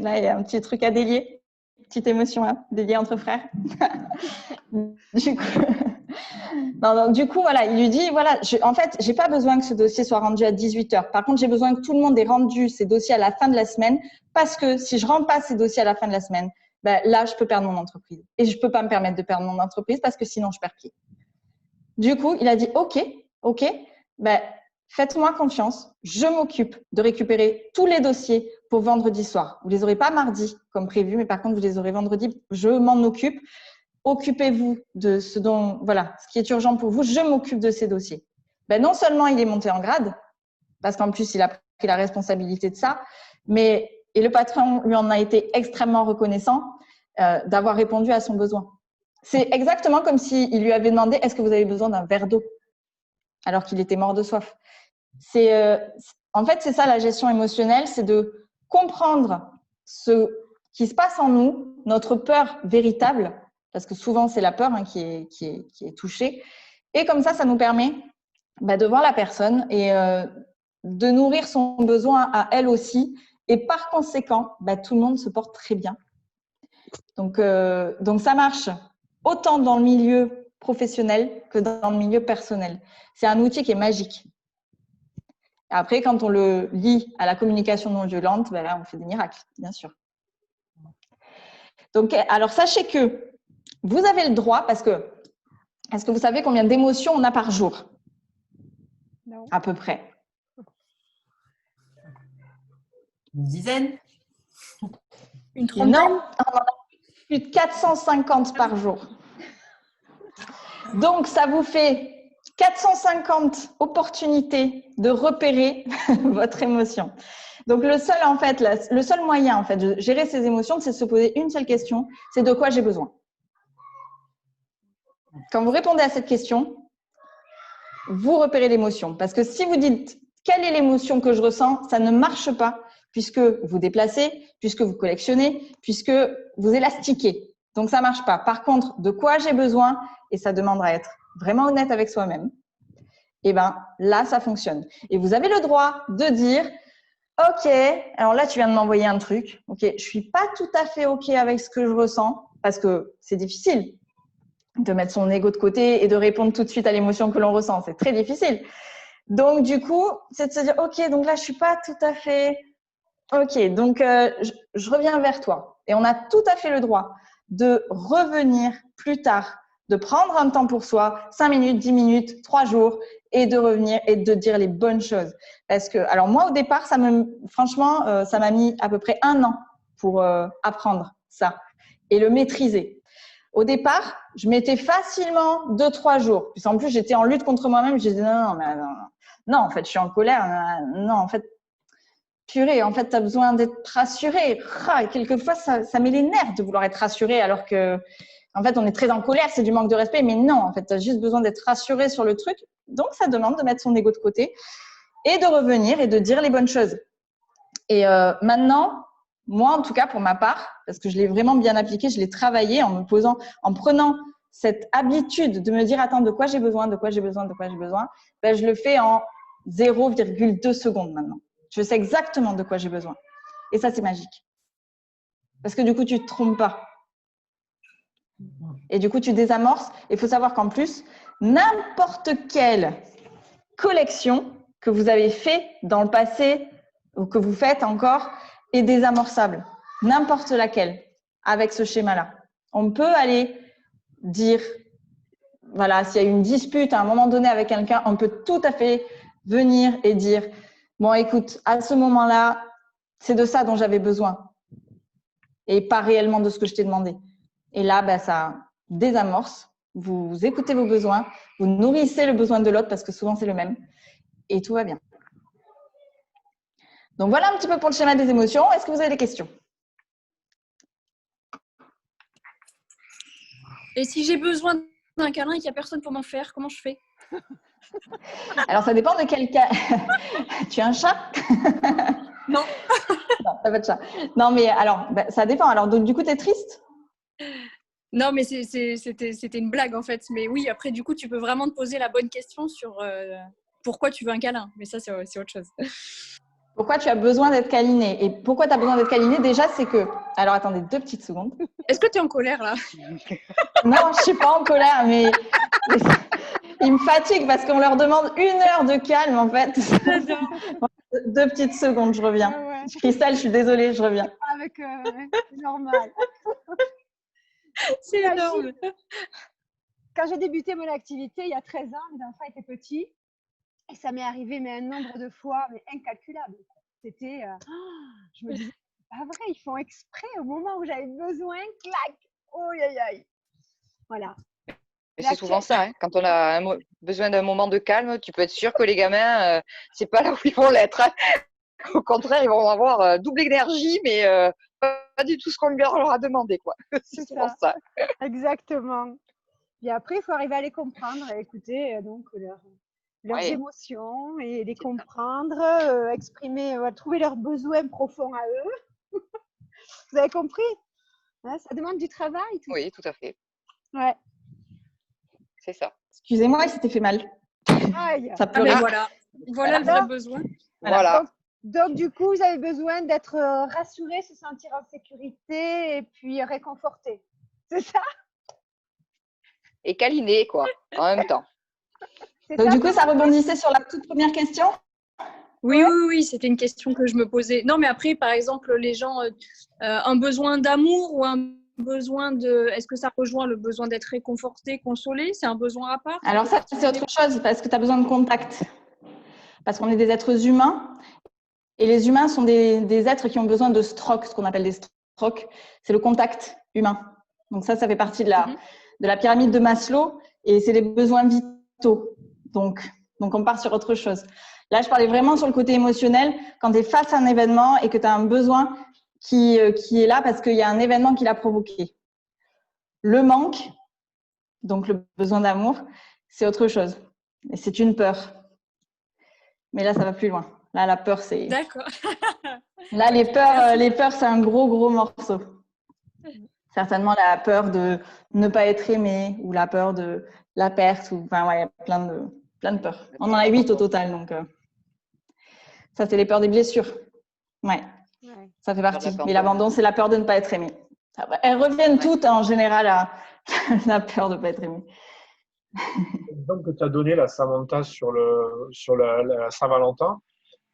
Là, il y a un petit truc à délier. Petite émotion à délier entre frères. Du coup, voilà, il lui dit, voilà, en fait, j'ai pas besoin que ce dossier soit rendu à 18h. Par contre, j'ai besoin que tout le monde ait rendu ces dossiers à la fin de la semaine parce que si je rends pas ces dossiers à la fin de la semaine, là, je peux perdre mon entreprise. Et je peux pas me permettre de perdre mon entreprise parce que sinon, je perds pied. Du coup, il a dit, OK, faites-moi confiance, je m'occupe de récupérer tous les dossiers pour vendredi soir. Vous ne les aurez pas mardi comme prévu, mais par contre, vous les aurez vendredi. Je m'en occupe. Occupez-vous de ce qui est urgent pour vous. Je m'occupe de ces dossiers. Ben, non seulement il est monté en grade, parce qu'en plus, il a pris la responsabilité de ça, et le patron lui en a été extrêmement reconnaissant d'avoir répondu à son besoin. C'est exactement comme s'il lui avait demandé « Est-ce que vous avez besoin d'un verre d'eau ?» alors qu'il était mort de soif. En fait, c'est ça la gestion émotionnelle, c'est de comprendre ce qui se passe en nous, notre peur véritable, parce que souvent c'est la peur qui est touchée. Et comme ça nous permet de voir la personne et de nourrir son besoin à elle aussi. Et par conséquent, tout le monde se porte très bien. Donc ça marche autant dans le milieu professionnel que dans le milieu personnel. C'est un outil qui est magique. Après, quand on le lie à la communication non violente, là, on fait des miracles, bien sûr. Donc, alors, sachez que vous avez le droit, est-ce que vous savez combien d'émotions on a par jour? Non. À peu près. Une dizaine? Une trentaine? Non, on en a plus de 450 par jour. Donc, ça vous fait 450 opportunités de repérer votre émotion. Donc, le seul moyen de gérer ces émotions, c'est de se poser une seule question, c'est de quoi j'ai besoin. Quand vous répondez à cette question, vous repérez l'émotion. Parce que si vous dites quelle est l'émotion que je ressens, ça ne marche pas puisque vous déplacez, puisque vous collectionnez, puisque vous élastiquez. Donc, ça ne marche pas. Par contre, de quoi j'ai besoin, et ça demande à être vraiment honnête avec soi-même, et là, ça fonctionne. Et vous avez le droit de dire « Ok, alors là, tu viens de m'envoyer un truc. Ok, je ne suis pas tout à fait OK avec ce que je ressens parce que c'est difficile de mettre son ego de côté et de répondre tout de suite à l'émotion que l'on ressent. C'est très difficile. Donc, du coup, c'est de se dire « Ok, donc là, je ne suis pas tout à fait… Ok, donc je reviens vers toi. » Et on a tout à fait le droit de revenir plus tard, de prendre un temps pour soi, 5 minutes, 10 minutes, 3 jours, et de revenir et de dire les bonnes choses. Parce que, alors moi, au départ, franchement, ça m'a mis à peu près 1 an pour apprendre ça et le maîtriser. Au départ, je mettais facilement 2-3 jours. Puis en plus, j'étais en lutte contre moi-même. J'ai dit non, en fait, je suis en colère. Non, en fait, purée, en fait, tu as besoin d'être rassuré. Quelquefois, ça met les nerfs de vouloir être rassuré alors que, en fait, on est très en colère, c'est du manque de respect. Mais non, en fait, tu as juste besoin d'être rassuré sur le truc. Donc, ça demande de mettre son ego de côté et de revenir et de dire les bonnes choses. Et maintenant, moi, en tout cas, pour ma part, parce que je l'ai vraiment bien appliqué, je l'ai travaillé en prenant cette habitude de me dire, attends, de quoi j'ai besoin, je le fais en 0,2 secondes maintenant. Je sais exactement de quoi j'ai besoin. Et ça, c'est magique. Parce que du coup, tu ne te trompes pas. Et du coup, tu désamorces. Il faut savoir qu'en plus, n'importe quelle collection que vous avez fait dans le passé ou que vous faites encore est désamorçable. N'importe laquelle avec ce schéma-là. On peut aller dire, voilà, s'il y a une dispute à un moment donné avec quelqu'un, on peut tout à fait venir et dire, bon, écoute, à ce moment-là, c'est de ça dont j'avais besoin et pas réellement de ce que je t'ai demandé. Et là, ça désamorce. Vous écoutez vos besoins, vous nourrissez le besoin de l'autre parce que souvent, c'est le même. Et tout va bien. Donc, voilà un petit peu pour le schéma des émotions. Est-ce que vous avez des questions? Et si j'ai besoin d'un câlin et qu'il n'y a personne pour m'en faire, comment je fais? Alors, ça dépend de quel cas. Tu as un chat? Non. Non, t'as pas de chat. Non, mais alors, ça dépend. Alors, donc, du coup, tu es triste? Non, mais c'était une blague en fait. Mais oui, après, du coup, tu peux vraiment te poser la bonne question sur pourquoi tu veux un câlin. Mais ça, c'est autre chose. Pourquoi tu as besoin d'être câliné? Et pourquoi tu as besoin d'être câliné? Déjà, c'est que… Alors, attendez 2 petites secondes. Est-ce que tu es en colère là? Non, je ne suis pas en colère, mais ils me fatiguent parce qu'on leur demande 1 heure de calme, en fait. 2 petites secondes, je reviens. Ouais. Christelle, je suis désolée, je reviens. Avec c'est normal. C'est énorme. Quand j'ai débuté mon activité il y a 13 ans, mes enfants étaient petits. Et ça m'est arrivé mais un nombre de fois mais incalculable. C'était, je me disais, c'est pas vrai, ils font exprès au moment où j'avais besoin, clac, oh aïe aïe. Voilà. Et c'est souvent ça, hein. Quand on a besoin d'un moment de calme, tu peux être sûr que les gamins, c'est pas là où ils vont l'être, hein. Au contraire, ils vont avoir double énergie, mais pas du tout ce qu'on leur a demandé, quoi. C'est souvent ça. Exactement. Et après, il faut arriver à les comprendre, à écouter donc leurs Ouais. émotions et les comprendre, exprimer, trouver leurs besoins profonds à eux. Vous avez compris? Hein, ça demande du travail, tout Oui, tout à fait. ça. Ouais. C'est ça. Excusez-moi, il s'était fait mal. Aïe. Ça Ah, pleurait. mais voilà le vrai besoin. Voilà. Donc, du coup, vous avez besoin d'être rassuré, se sentir en sécurité et puis réconforté. C'est ça? Et câliner, quoi, en même temps. C'est Donc, ça, du coup, ça rebondissait sur la toute première question. Oui, c'était une question que je me posais. Non, mais après, par exemple, les gens, un besoin d'amour ou un besoin de… Est-ce que ça rejoint le besoin d'être réconforté, consolé? C'est un besoin à part? Alors ça, c'est autre chose parce que tu as besoin de contact. Parce qu'on est des êtres humains et les humains sont des êtres qui ont besoin de stroke, ce qu'on appelle des strokes. C'est le contact humain. Donc ça fait partie de la pyramide de Maslow et c'est les besoins vitaux. Donc on part sur autre chose. Là, je parlais vraiment sur le côté émotionnel. Quand tu es face à un événement et que tu as un besoin qui est là parce qu'il y a un événement qui l'a provoqué. Le manque, donc le besoin d'amour, c'est autre chose. Et c'est une peur. Mais là, ça va plus loin. Là, la peur, c'est… D'accord. Là, les peurs, c'est un gros morceau. Certainement la peur de ne pas être aimé ou la peur de la perte. Enfin, ouais, il y a plein de peurs. On en a 8 au total. Donc, ça, c'est les peurs des blessures. Ouais, ça fait partie. Mais l'abandon, c'est la peur de ne pas être aimé. Elles reviennent toutes en général à la peur de ne pas être aimé. L'exemple que tu as donné, la Samantha, sur la Saint-Valentin,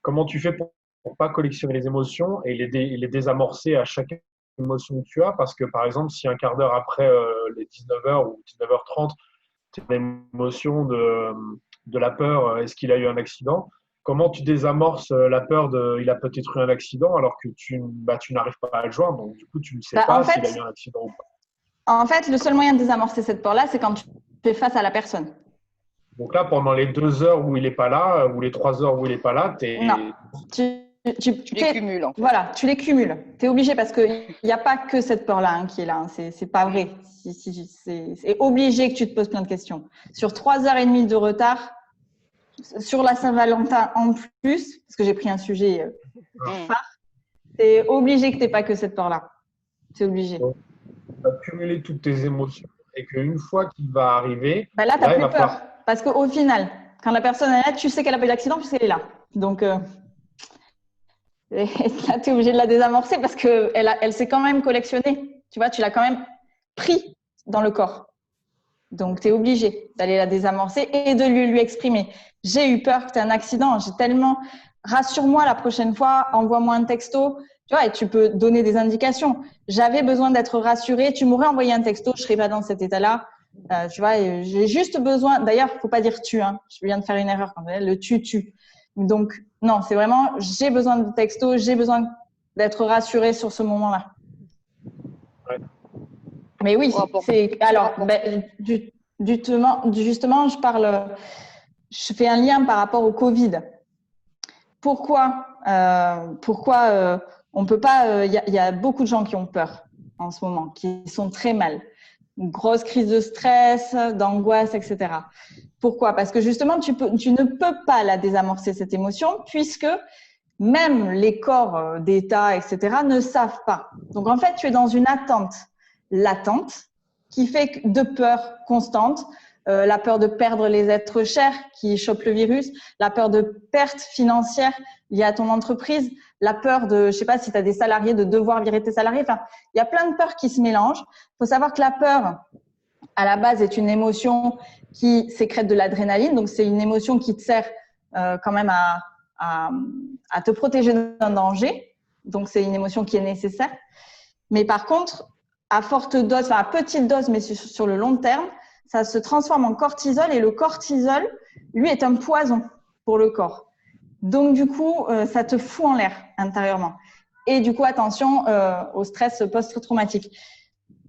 comment tu fais pour ne pas collectionner les émotions et les désamorcer à chaque émotion que tu as? Parce que, par exemple, si un quart d'heure après les 19h ou 19h30, tu as une émotion de la peur, est-ce qu'il a eu un accident? Comment tu désamorces la peur il a peut-être eu un accident alors que tu n'arrives pas à le joindre, donc du coup, tu ne sais pas s'il a eu un accident ou pas. En fait, le seul moyen de désamorcer cette peur-là, c'est quand tu fais face à la personne. Donc là, pendant les 2 heures où il n'est pas là, ou les 3 heures où il n'est pas là, Non, tu les cumules. En fait. Voilà, tu les cumules. Tu es obligé parce qu'il n'y a pas que cette peur-là qui est là. C'est pas vrai. C'est obligé que tu te poses plein de questions. Sur 3h30 de retard, sur la Saint-Valentin en plus, parce que j'ai pris un sujet phare, c'est obligé que tu n'aies pas que cette peur-là. C'est obligé. Donc, tu vas cumuler toutes tes émotions et qu'une fois qu'il va arriver… là, tu n'as plus peur. Parce qu'au final, quand la personne est là, tu sais qu'elle n'a pas eu d'accident puisqu'elle est là. Donc, là, tu es obligé de la désamorcer parce qu'elle s'est quand même collectionnée. Tu vois, tu l'as quand même pris dans le corps. Donc, tu es obligé d'aller la désamorcer et de lui exprimer. J'ai eu peur que tu aies un accident. J'ai tellement… Rassure-moi la prochaine fois, envoie-moi un texto. Tu vois, et tu peux donner des indications. J'avais besoin d'être rassurée. Tu m'aurais envoyé un texto, je ne serais pas dans cet état-là. Tu vois, j'ai juste besoin… D'ailleurs, il ne faut pas dire tu. Hein. Je viens de faire une erreur quand même. Le tu. Donc, non, c'est vraiment j'ai besoin de texto, j'ai besoin d'être rassurée sur ce moment-là. Ouais. Mais oui, c'est… Alors, justement, je fais un lien par rapport au Covid. Pourquoi on peut pas… Il y a beaucoup de gens qui ont peur en ce moment, qui sont très mal. Une grosse crise de stress, d'angoisse, etc. Pourquoi? Parce que justement, tu ne peux pas la désamorcer, cette émotion, puisque même les corps d'État, etc., ne savent pas. Donc, en fait, tu es dans une attente latente qui fait de peur constante. La peur de perdre les êtres chers qui chopent le virus, la peur de perte financière liée à ton entreprise, la peur de, je sais pas si tu as des salariés, de devoir virer tes salariés. Enfin, il y a plein de peurs qui se mélangent. Il faut savoir que la peur, à la base, est une émotion qui sécrète de l'adrénaline. Donc, c'est une émotion qui te sert quand même à te protéger d'un danger. Donc, c'est une émotion qui est nécessaire. Mais par contre, à forte dose, enfin à petite dose, mais sur le long terme, ça se transforme en cortisol et le cortisol, lui, est un poison pour le corps. Donc, du coup, ça te fout en l'air intérieurement. Et du coup, attention au stress post-traumatique.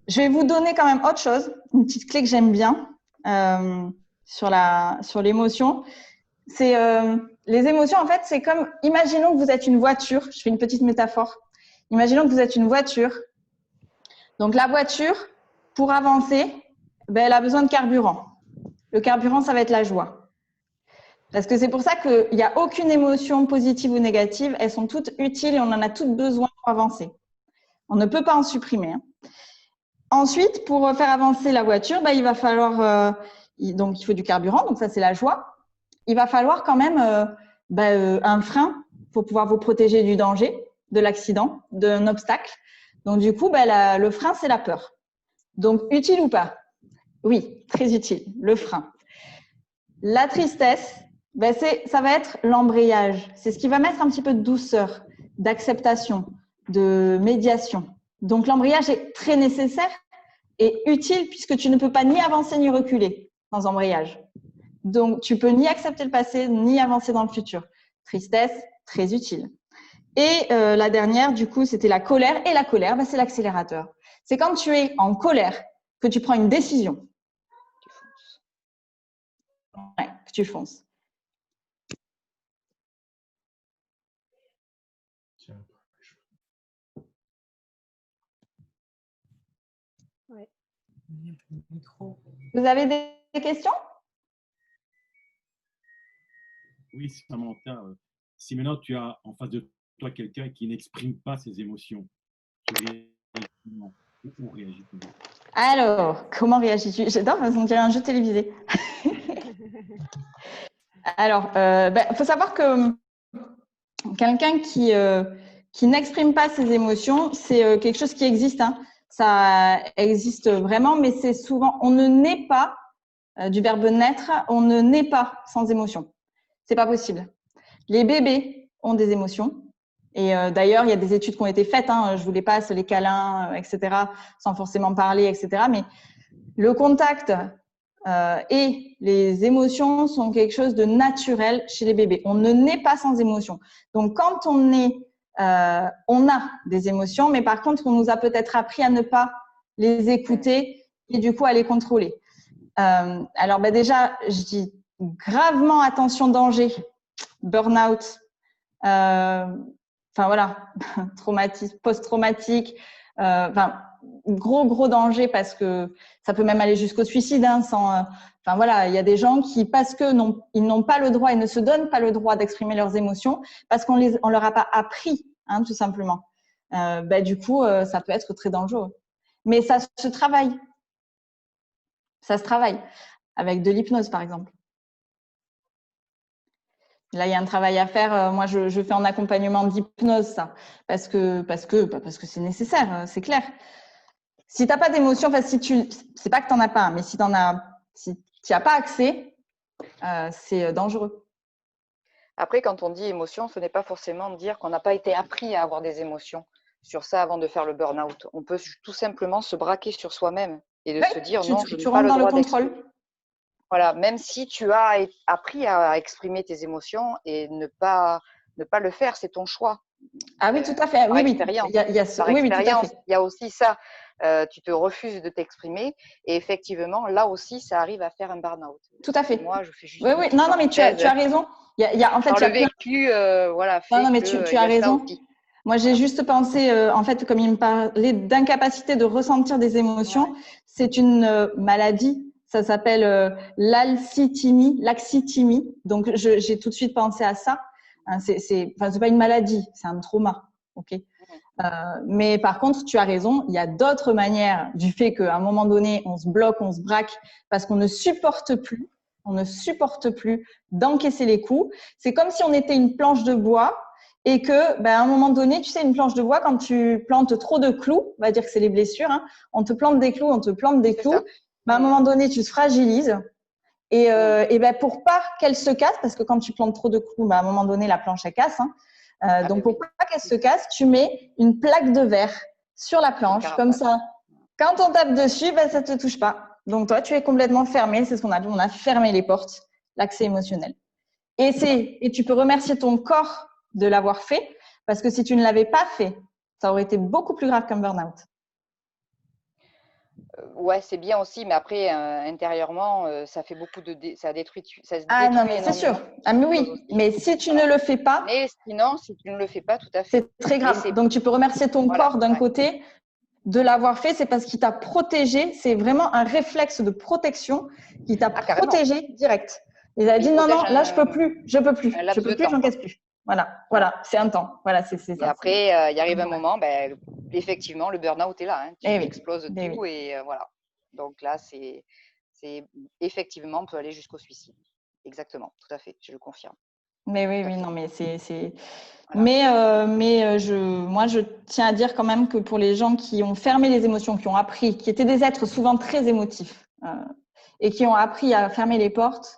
Je vais vous donner quand même autre chose, une petite clé que j'aime bien sur l'émotion. C'est les émotions, en fait, c'est comme, imaginons que vous êtes une voiture. Je fais une petite métaphore. Imaginons que vous êtes une voiture. Donc, la voiture, pour avancer, ben, elle a besoin de carburant. Le carburant, ça va être la joie. Parce que c'est pour ça qu'il n'y a aucune émotion positive ou négative. Elles sont toutes utiles et on en a toutes besoin pour avancer. On ne peut pas en supprimer. Ensuite, pour faire avancer la voiture, ben, il va falloir… donc, il faut du carburant. Donc, ça, c'est la joie. Il va falloir quand même un frein pour pouvoir vous protéger du danger, de l'accident, d'un obstacle. Donc, du coup, le frein, c'est la peur. Donc, utile ou pas? Oui, très utile, le frein. La tristesse, ça va être l'embrayage. C'est ce qui va mettre un petit peu de douceur, d'acceptation, de médiation. Donc, l'embrayage est très nécessaire et utile puisque tu ne peux pas ni avancer ni reculer sans embrayage. Donc, tu peux ni accepter le passé, ni avancer dans le futur. Tristesse, très utile. Et la dernière, du coup, c'était la colère. Et la colère, c'est l'accélérateur. C'est quand tu es en colère que tu prends une décision. Ouais, que tu fonces. Ouais. Vous avez des questions? Oui, Samantha. Si maintenant tu as en face de toi quelqu'un qui n'exprime pas ses émotions, tu réagis comment? On réagit comment? Alors, comment réagis-tu? J'adore, on dirait un jeu télévisé. Alors, faut savoir que quelqu'un qui n'exprime pas ses émotions, c'est quelque chose qui existe. Hein. Ça existe vraiment, mais c'est souvent, on ne naît pas, du verbe naître, on ne naît pas sans émotion. C'est pas possible. Les bébés ont des émotions. Et d'ailleurs, il y a des études qui ont été faites, hein, je vous les passe, les câlins, etc., sans forcément parler, etc. Mais le contact et les émotions sont quelque chose de naturel chez les bébés. On ne naît pas sans émotions. Donc, quand on naît, on a des émotions, mais par contre, on nous a peut-être appris à ne pas les écouter et du coup à les contrôler. Alors, déjà, je dis gravement attention danger, burn-out, enfin voilà, traumatisme, post-traumatique, gros danger parce que ça peut même aller jusqu'au suicide. Hein, enfin voilà, il y a des gens qui, parce que ils n'ont pas le droit et ne se donnent pas le droit d'exprimer leurs émotions, parce qu'on leur a pas appris, hein, tout simplement. Du coup, ça peut être très dangereux. Mais ça se travaille. Ça se travaille avec de l'hypnose, par exemple. Là, il y a un travail à faire. Moi, je fais en accompagnement d'hypnose, ça, parce que c'est nécessaire, c'est clair. Si tu n'as pas d'émotion, enfin, c'est pas que tu n'en as pas, mais si tu n'y as pas accès, c'est dangereux. Après, quand on dit émotion, ce n'est pas forcément dire qu'on n'a pas été appris à avoir des émotions sur ça avant de faire le burn-out. On peut tout simplement se braquer sur soi-même et de se dire non, je n'ai pas le droit d'exprimer. Voilà, même si tu as appris à exprimer tes émotions et ne pas le faire, c'est ton choix. Ah oui, tout à fait. Oui, expérience. Il y a aussi ça. Tu te refuses de t'exprimer et effectivement, là aussi, ça arrive à faire un burn-out. Tout à fait. Moi, je fais juste oui, non, mais tu as raison. En fait, le vécu, voilà. Non, mais tu as raison. Moi, j'ai juste pensé, en fait, comme il me parlait d'incapacité de ressentir des émotions, c'est une maladie. Ça s'appelle laxitimie. Donc, j'ai tout de suite pensé à ça. Hein, c'est pas une maladie, c'est un trauma. Ok. Mais par contre, tu as raison. Il y a d'autres manières du fait qu'à un moment donné, on se bloque, on se braque parce qu'on ne supporte plus. On ne supporte plus d'encaisser les coups. C'est comme si on était une planche de bois et que, à un moment donné, tu sais, une planche de bois, quand tu plantes trop de clous, on va dire que c'est les blessures, hein, on te plante des clous. À un moment donné, tu te fragilises et pour pas qu'elle se casse, parce que quand tu plantes trop de clous, à un moment donné, la planche, elle casse. Hein, donc, pour pas qu'elle se casse, tu mets une plaque de verre sur la planche, comme ça. Quand on tape dessus, ça te touche pas. Donc, toi, tu es complètement fermé. C'est ce qu'on a dit. On a fermé les portes, l'accès émotionnel. Et tu peux remercier ton corps de l'avoir fait, parce que si tu ne l'avais pas fait, ça aurait été beaucoup plus grave qu'un burn-out. Ouais, c'est bien aussi, mais après, intérieurement, ça fait beaucoup ça détruit, ça se Ah non, détruit mais c'est sûr. énormément. Ah mais oui, mais si tu ne le fais pas, Mais sinon, si tu ne le fais pas, tout à fait. c'est très grave. Donc, tu peux remercier ton corps d'un côté de l'avoir fait, c'est parce qu'il t'a protégé. C'est vraiment un réflexe de protection qui t'a protégé direct. Il a dit non, non, là, je peux plus, je peux plus, j'encaisse plus. Voilà, c'est un temps. Voilà, c'est ça. Et après, il arrive un moment, effectivement, le burn-out est là. Hein. Tu exploses tout et voilà. Donc là, c'est effectivement, on peut aller jusqu'au suicide. Exactement, tout à fait, je le confirme. Mais oui, non, mais c'est. Voilà. Moi, je tiens à dire quand même que pour les gens qui ont fermé les émotions, qui ont appris, qui étaient des êtres souvent très émotifs et qui ont appris à fermer les portes,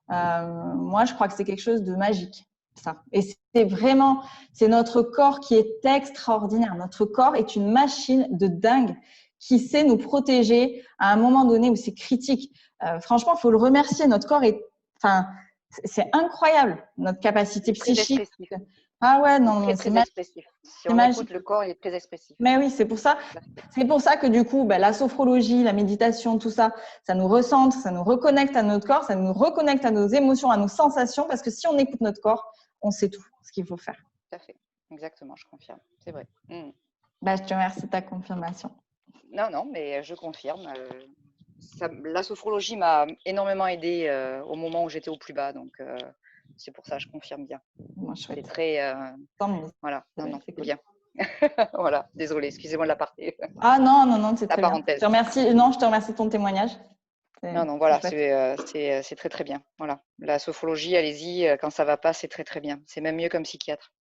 moi, je crois que c'est quelque chose de magique, ça. Et c'est notre corps qui est extraordinaire. Notre corps est une machine de dingue qui sait nous protéger à un moment donné où c'est critique. Franchement, il faut le remercier. Notre corps c'est incroyable, notre capacité psychique. Ah ouais, non, c'est très expressif. Si on écoute le corps, il est très expressif. Mais oui, c'est pour ça. C'est pour ça que du coup, la sophrologie, la méditation, tout ça, ça nous recentre, ça nous reconnecte à notre corps, ça nous reconnecte à nos émotions, à nos sensations, parce que si on écoute notre corps, on sait tout ce qu'il faut faire. Tout à fait, exactement, je confirme. C'est vrai. Je te remercie de ta confirmation. Non, mais je confirme. La sophrologie m'a énormément aidée au moment où j'étais au plus bas, donc c'est pour ça que je confirme bien. C'est très voilà, non, c'est bien. Voilà, désolée, excusez-moi de l'aparté. Ah non, c'est très parenthèse. Bien. Je te remercie de ton témoignage. Non, voilà, c'est très très bien. Voilà, la sophrologie, allez-y, quand ça va pas, c'est très très bien. C'est même mieux qu'un psychiatre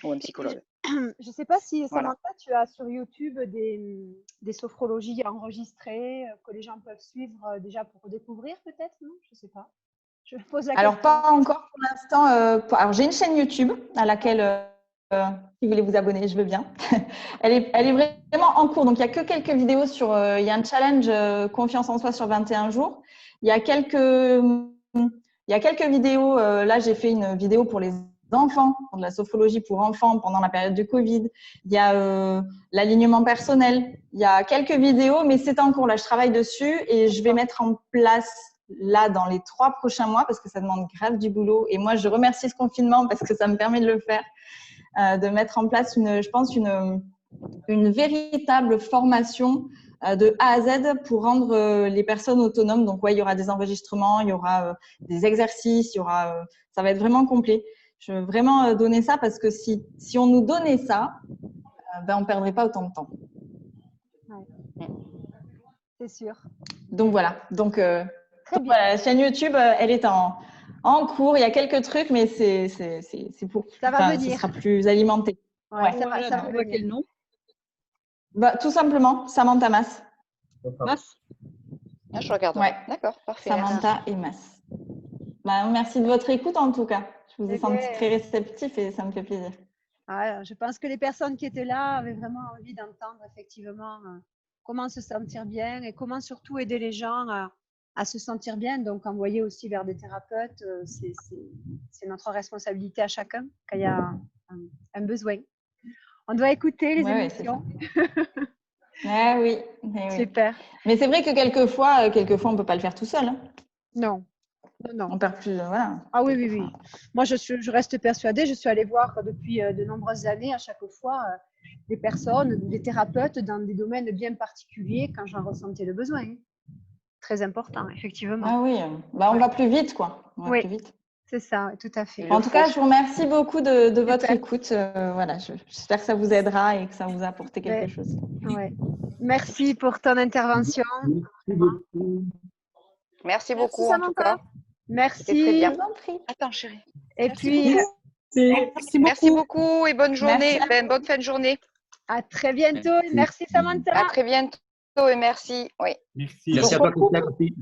ou un psychologue. Je ne sais pas si, Samantha, tu as sur YouTube des sophrologies enregistrées que les gens peuvent suivre déjà pour découvrir peut-être, non? Je ne sais pas. Je pose la question. Alors, pas encore pour l'instant. Alors, j'ai une chaîne YouTube à laquelle, si vous voulez vous abonner, je veux bien. Elle est vraiment en cours. Donc, il n'y a que quelques vidéos il y a un challenge confiance en soi sur 21 jours. Il y a quelques vidéos. Là, j'ai fait une vidéo pour les enfants, de la sophrologie pour enfants pendant la période du Covid. Il y a l'alignement personnel. Il y a quelques vidéos, mais c'est en cours. Là, je travaille dessus et je vais mettre en place là dans les 3 prochains mois parce que ça demande grave du boulot. Et moi, je remercie ce confinement parce que ça me permet de le faire, de mettre en place une véritable formation de A à Z pour rendre les personnes autonomes. Donc, il y aura des enregistrements, il y aura des exercices, ça va être vraiment complet. Je veux vraiment donner ça parce que si on nous donnait ça, on ne perdrait pas autant de temps. Ouais. C'est sûr. Donc, voilà. Donc, voilà, la chaîne YouTube, elle est en cours. Il y a quelques trucs, mais c'est pour ça va venir. Ce sera plus alimenté. Ouais, ça va venir. Quel nom? Tout simplement, Samantha Mas. Mas. Ah, je regarde. Ouais. D'accord, parfait. Samantha et Mas. Merci de votre écoute en tout cas. Je vous ai senti très réceptif et ça me fait plaisir. Je pense que les personnes qui étaient là avaient vraiment envie d'entendre effectivement comment se sentir bien et comment surtout aider les gens à se sentir bien. Donc, envoyer aussi vers des thérapeutes, c'est notre responsabilité à chacun quand il y a un besoin. On doit écouter les émotions. Oui. Super. Mais c'est vrai que quelquefois, on ne peut pas le faire tout seul. Hein. Non. On perd plus. Voilà. Ah oui. Moi, je reste persuadée. Je suis allée voir depuis de nombreuses années, à chaque fois, des personnes, des thérapeutes dans des domaines bien particuliers quand j'en ressentais le besoin. Très important, effectivement. Ah oui. On va plus vite, quoi. Oui, c'est ça, tout à fait. En tout cas, je vous remercie beaucoup de votre écoute. Voilà, j'espère que ça vous aidera et que ça vous a apporté quelque chose. Ouais. Merci pour ton intervention. Merci beaucoup, en tout cas. Merci. C'est très bien. Attends, chérie. Et puis, merci beaucoup et bonne journée. Bonne fin de journée. À très bientôt. Merci, Samantha. À très bientôt et merci. Oui. Merci. Merci à toi, Christian.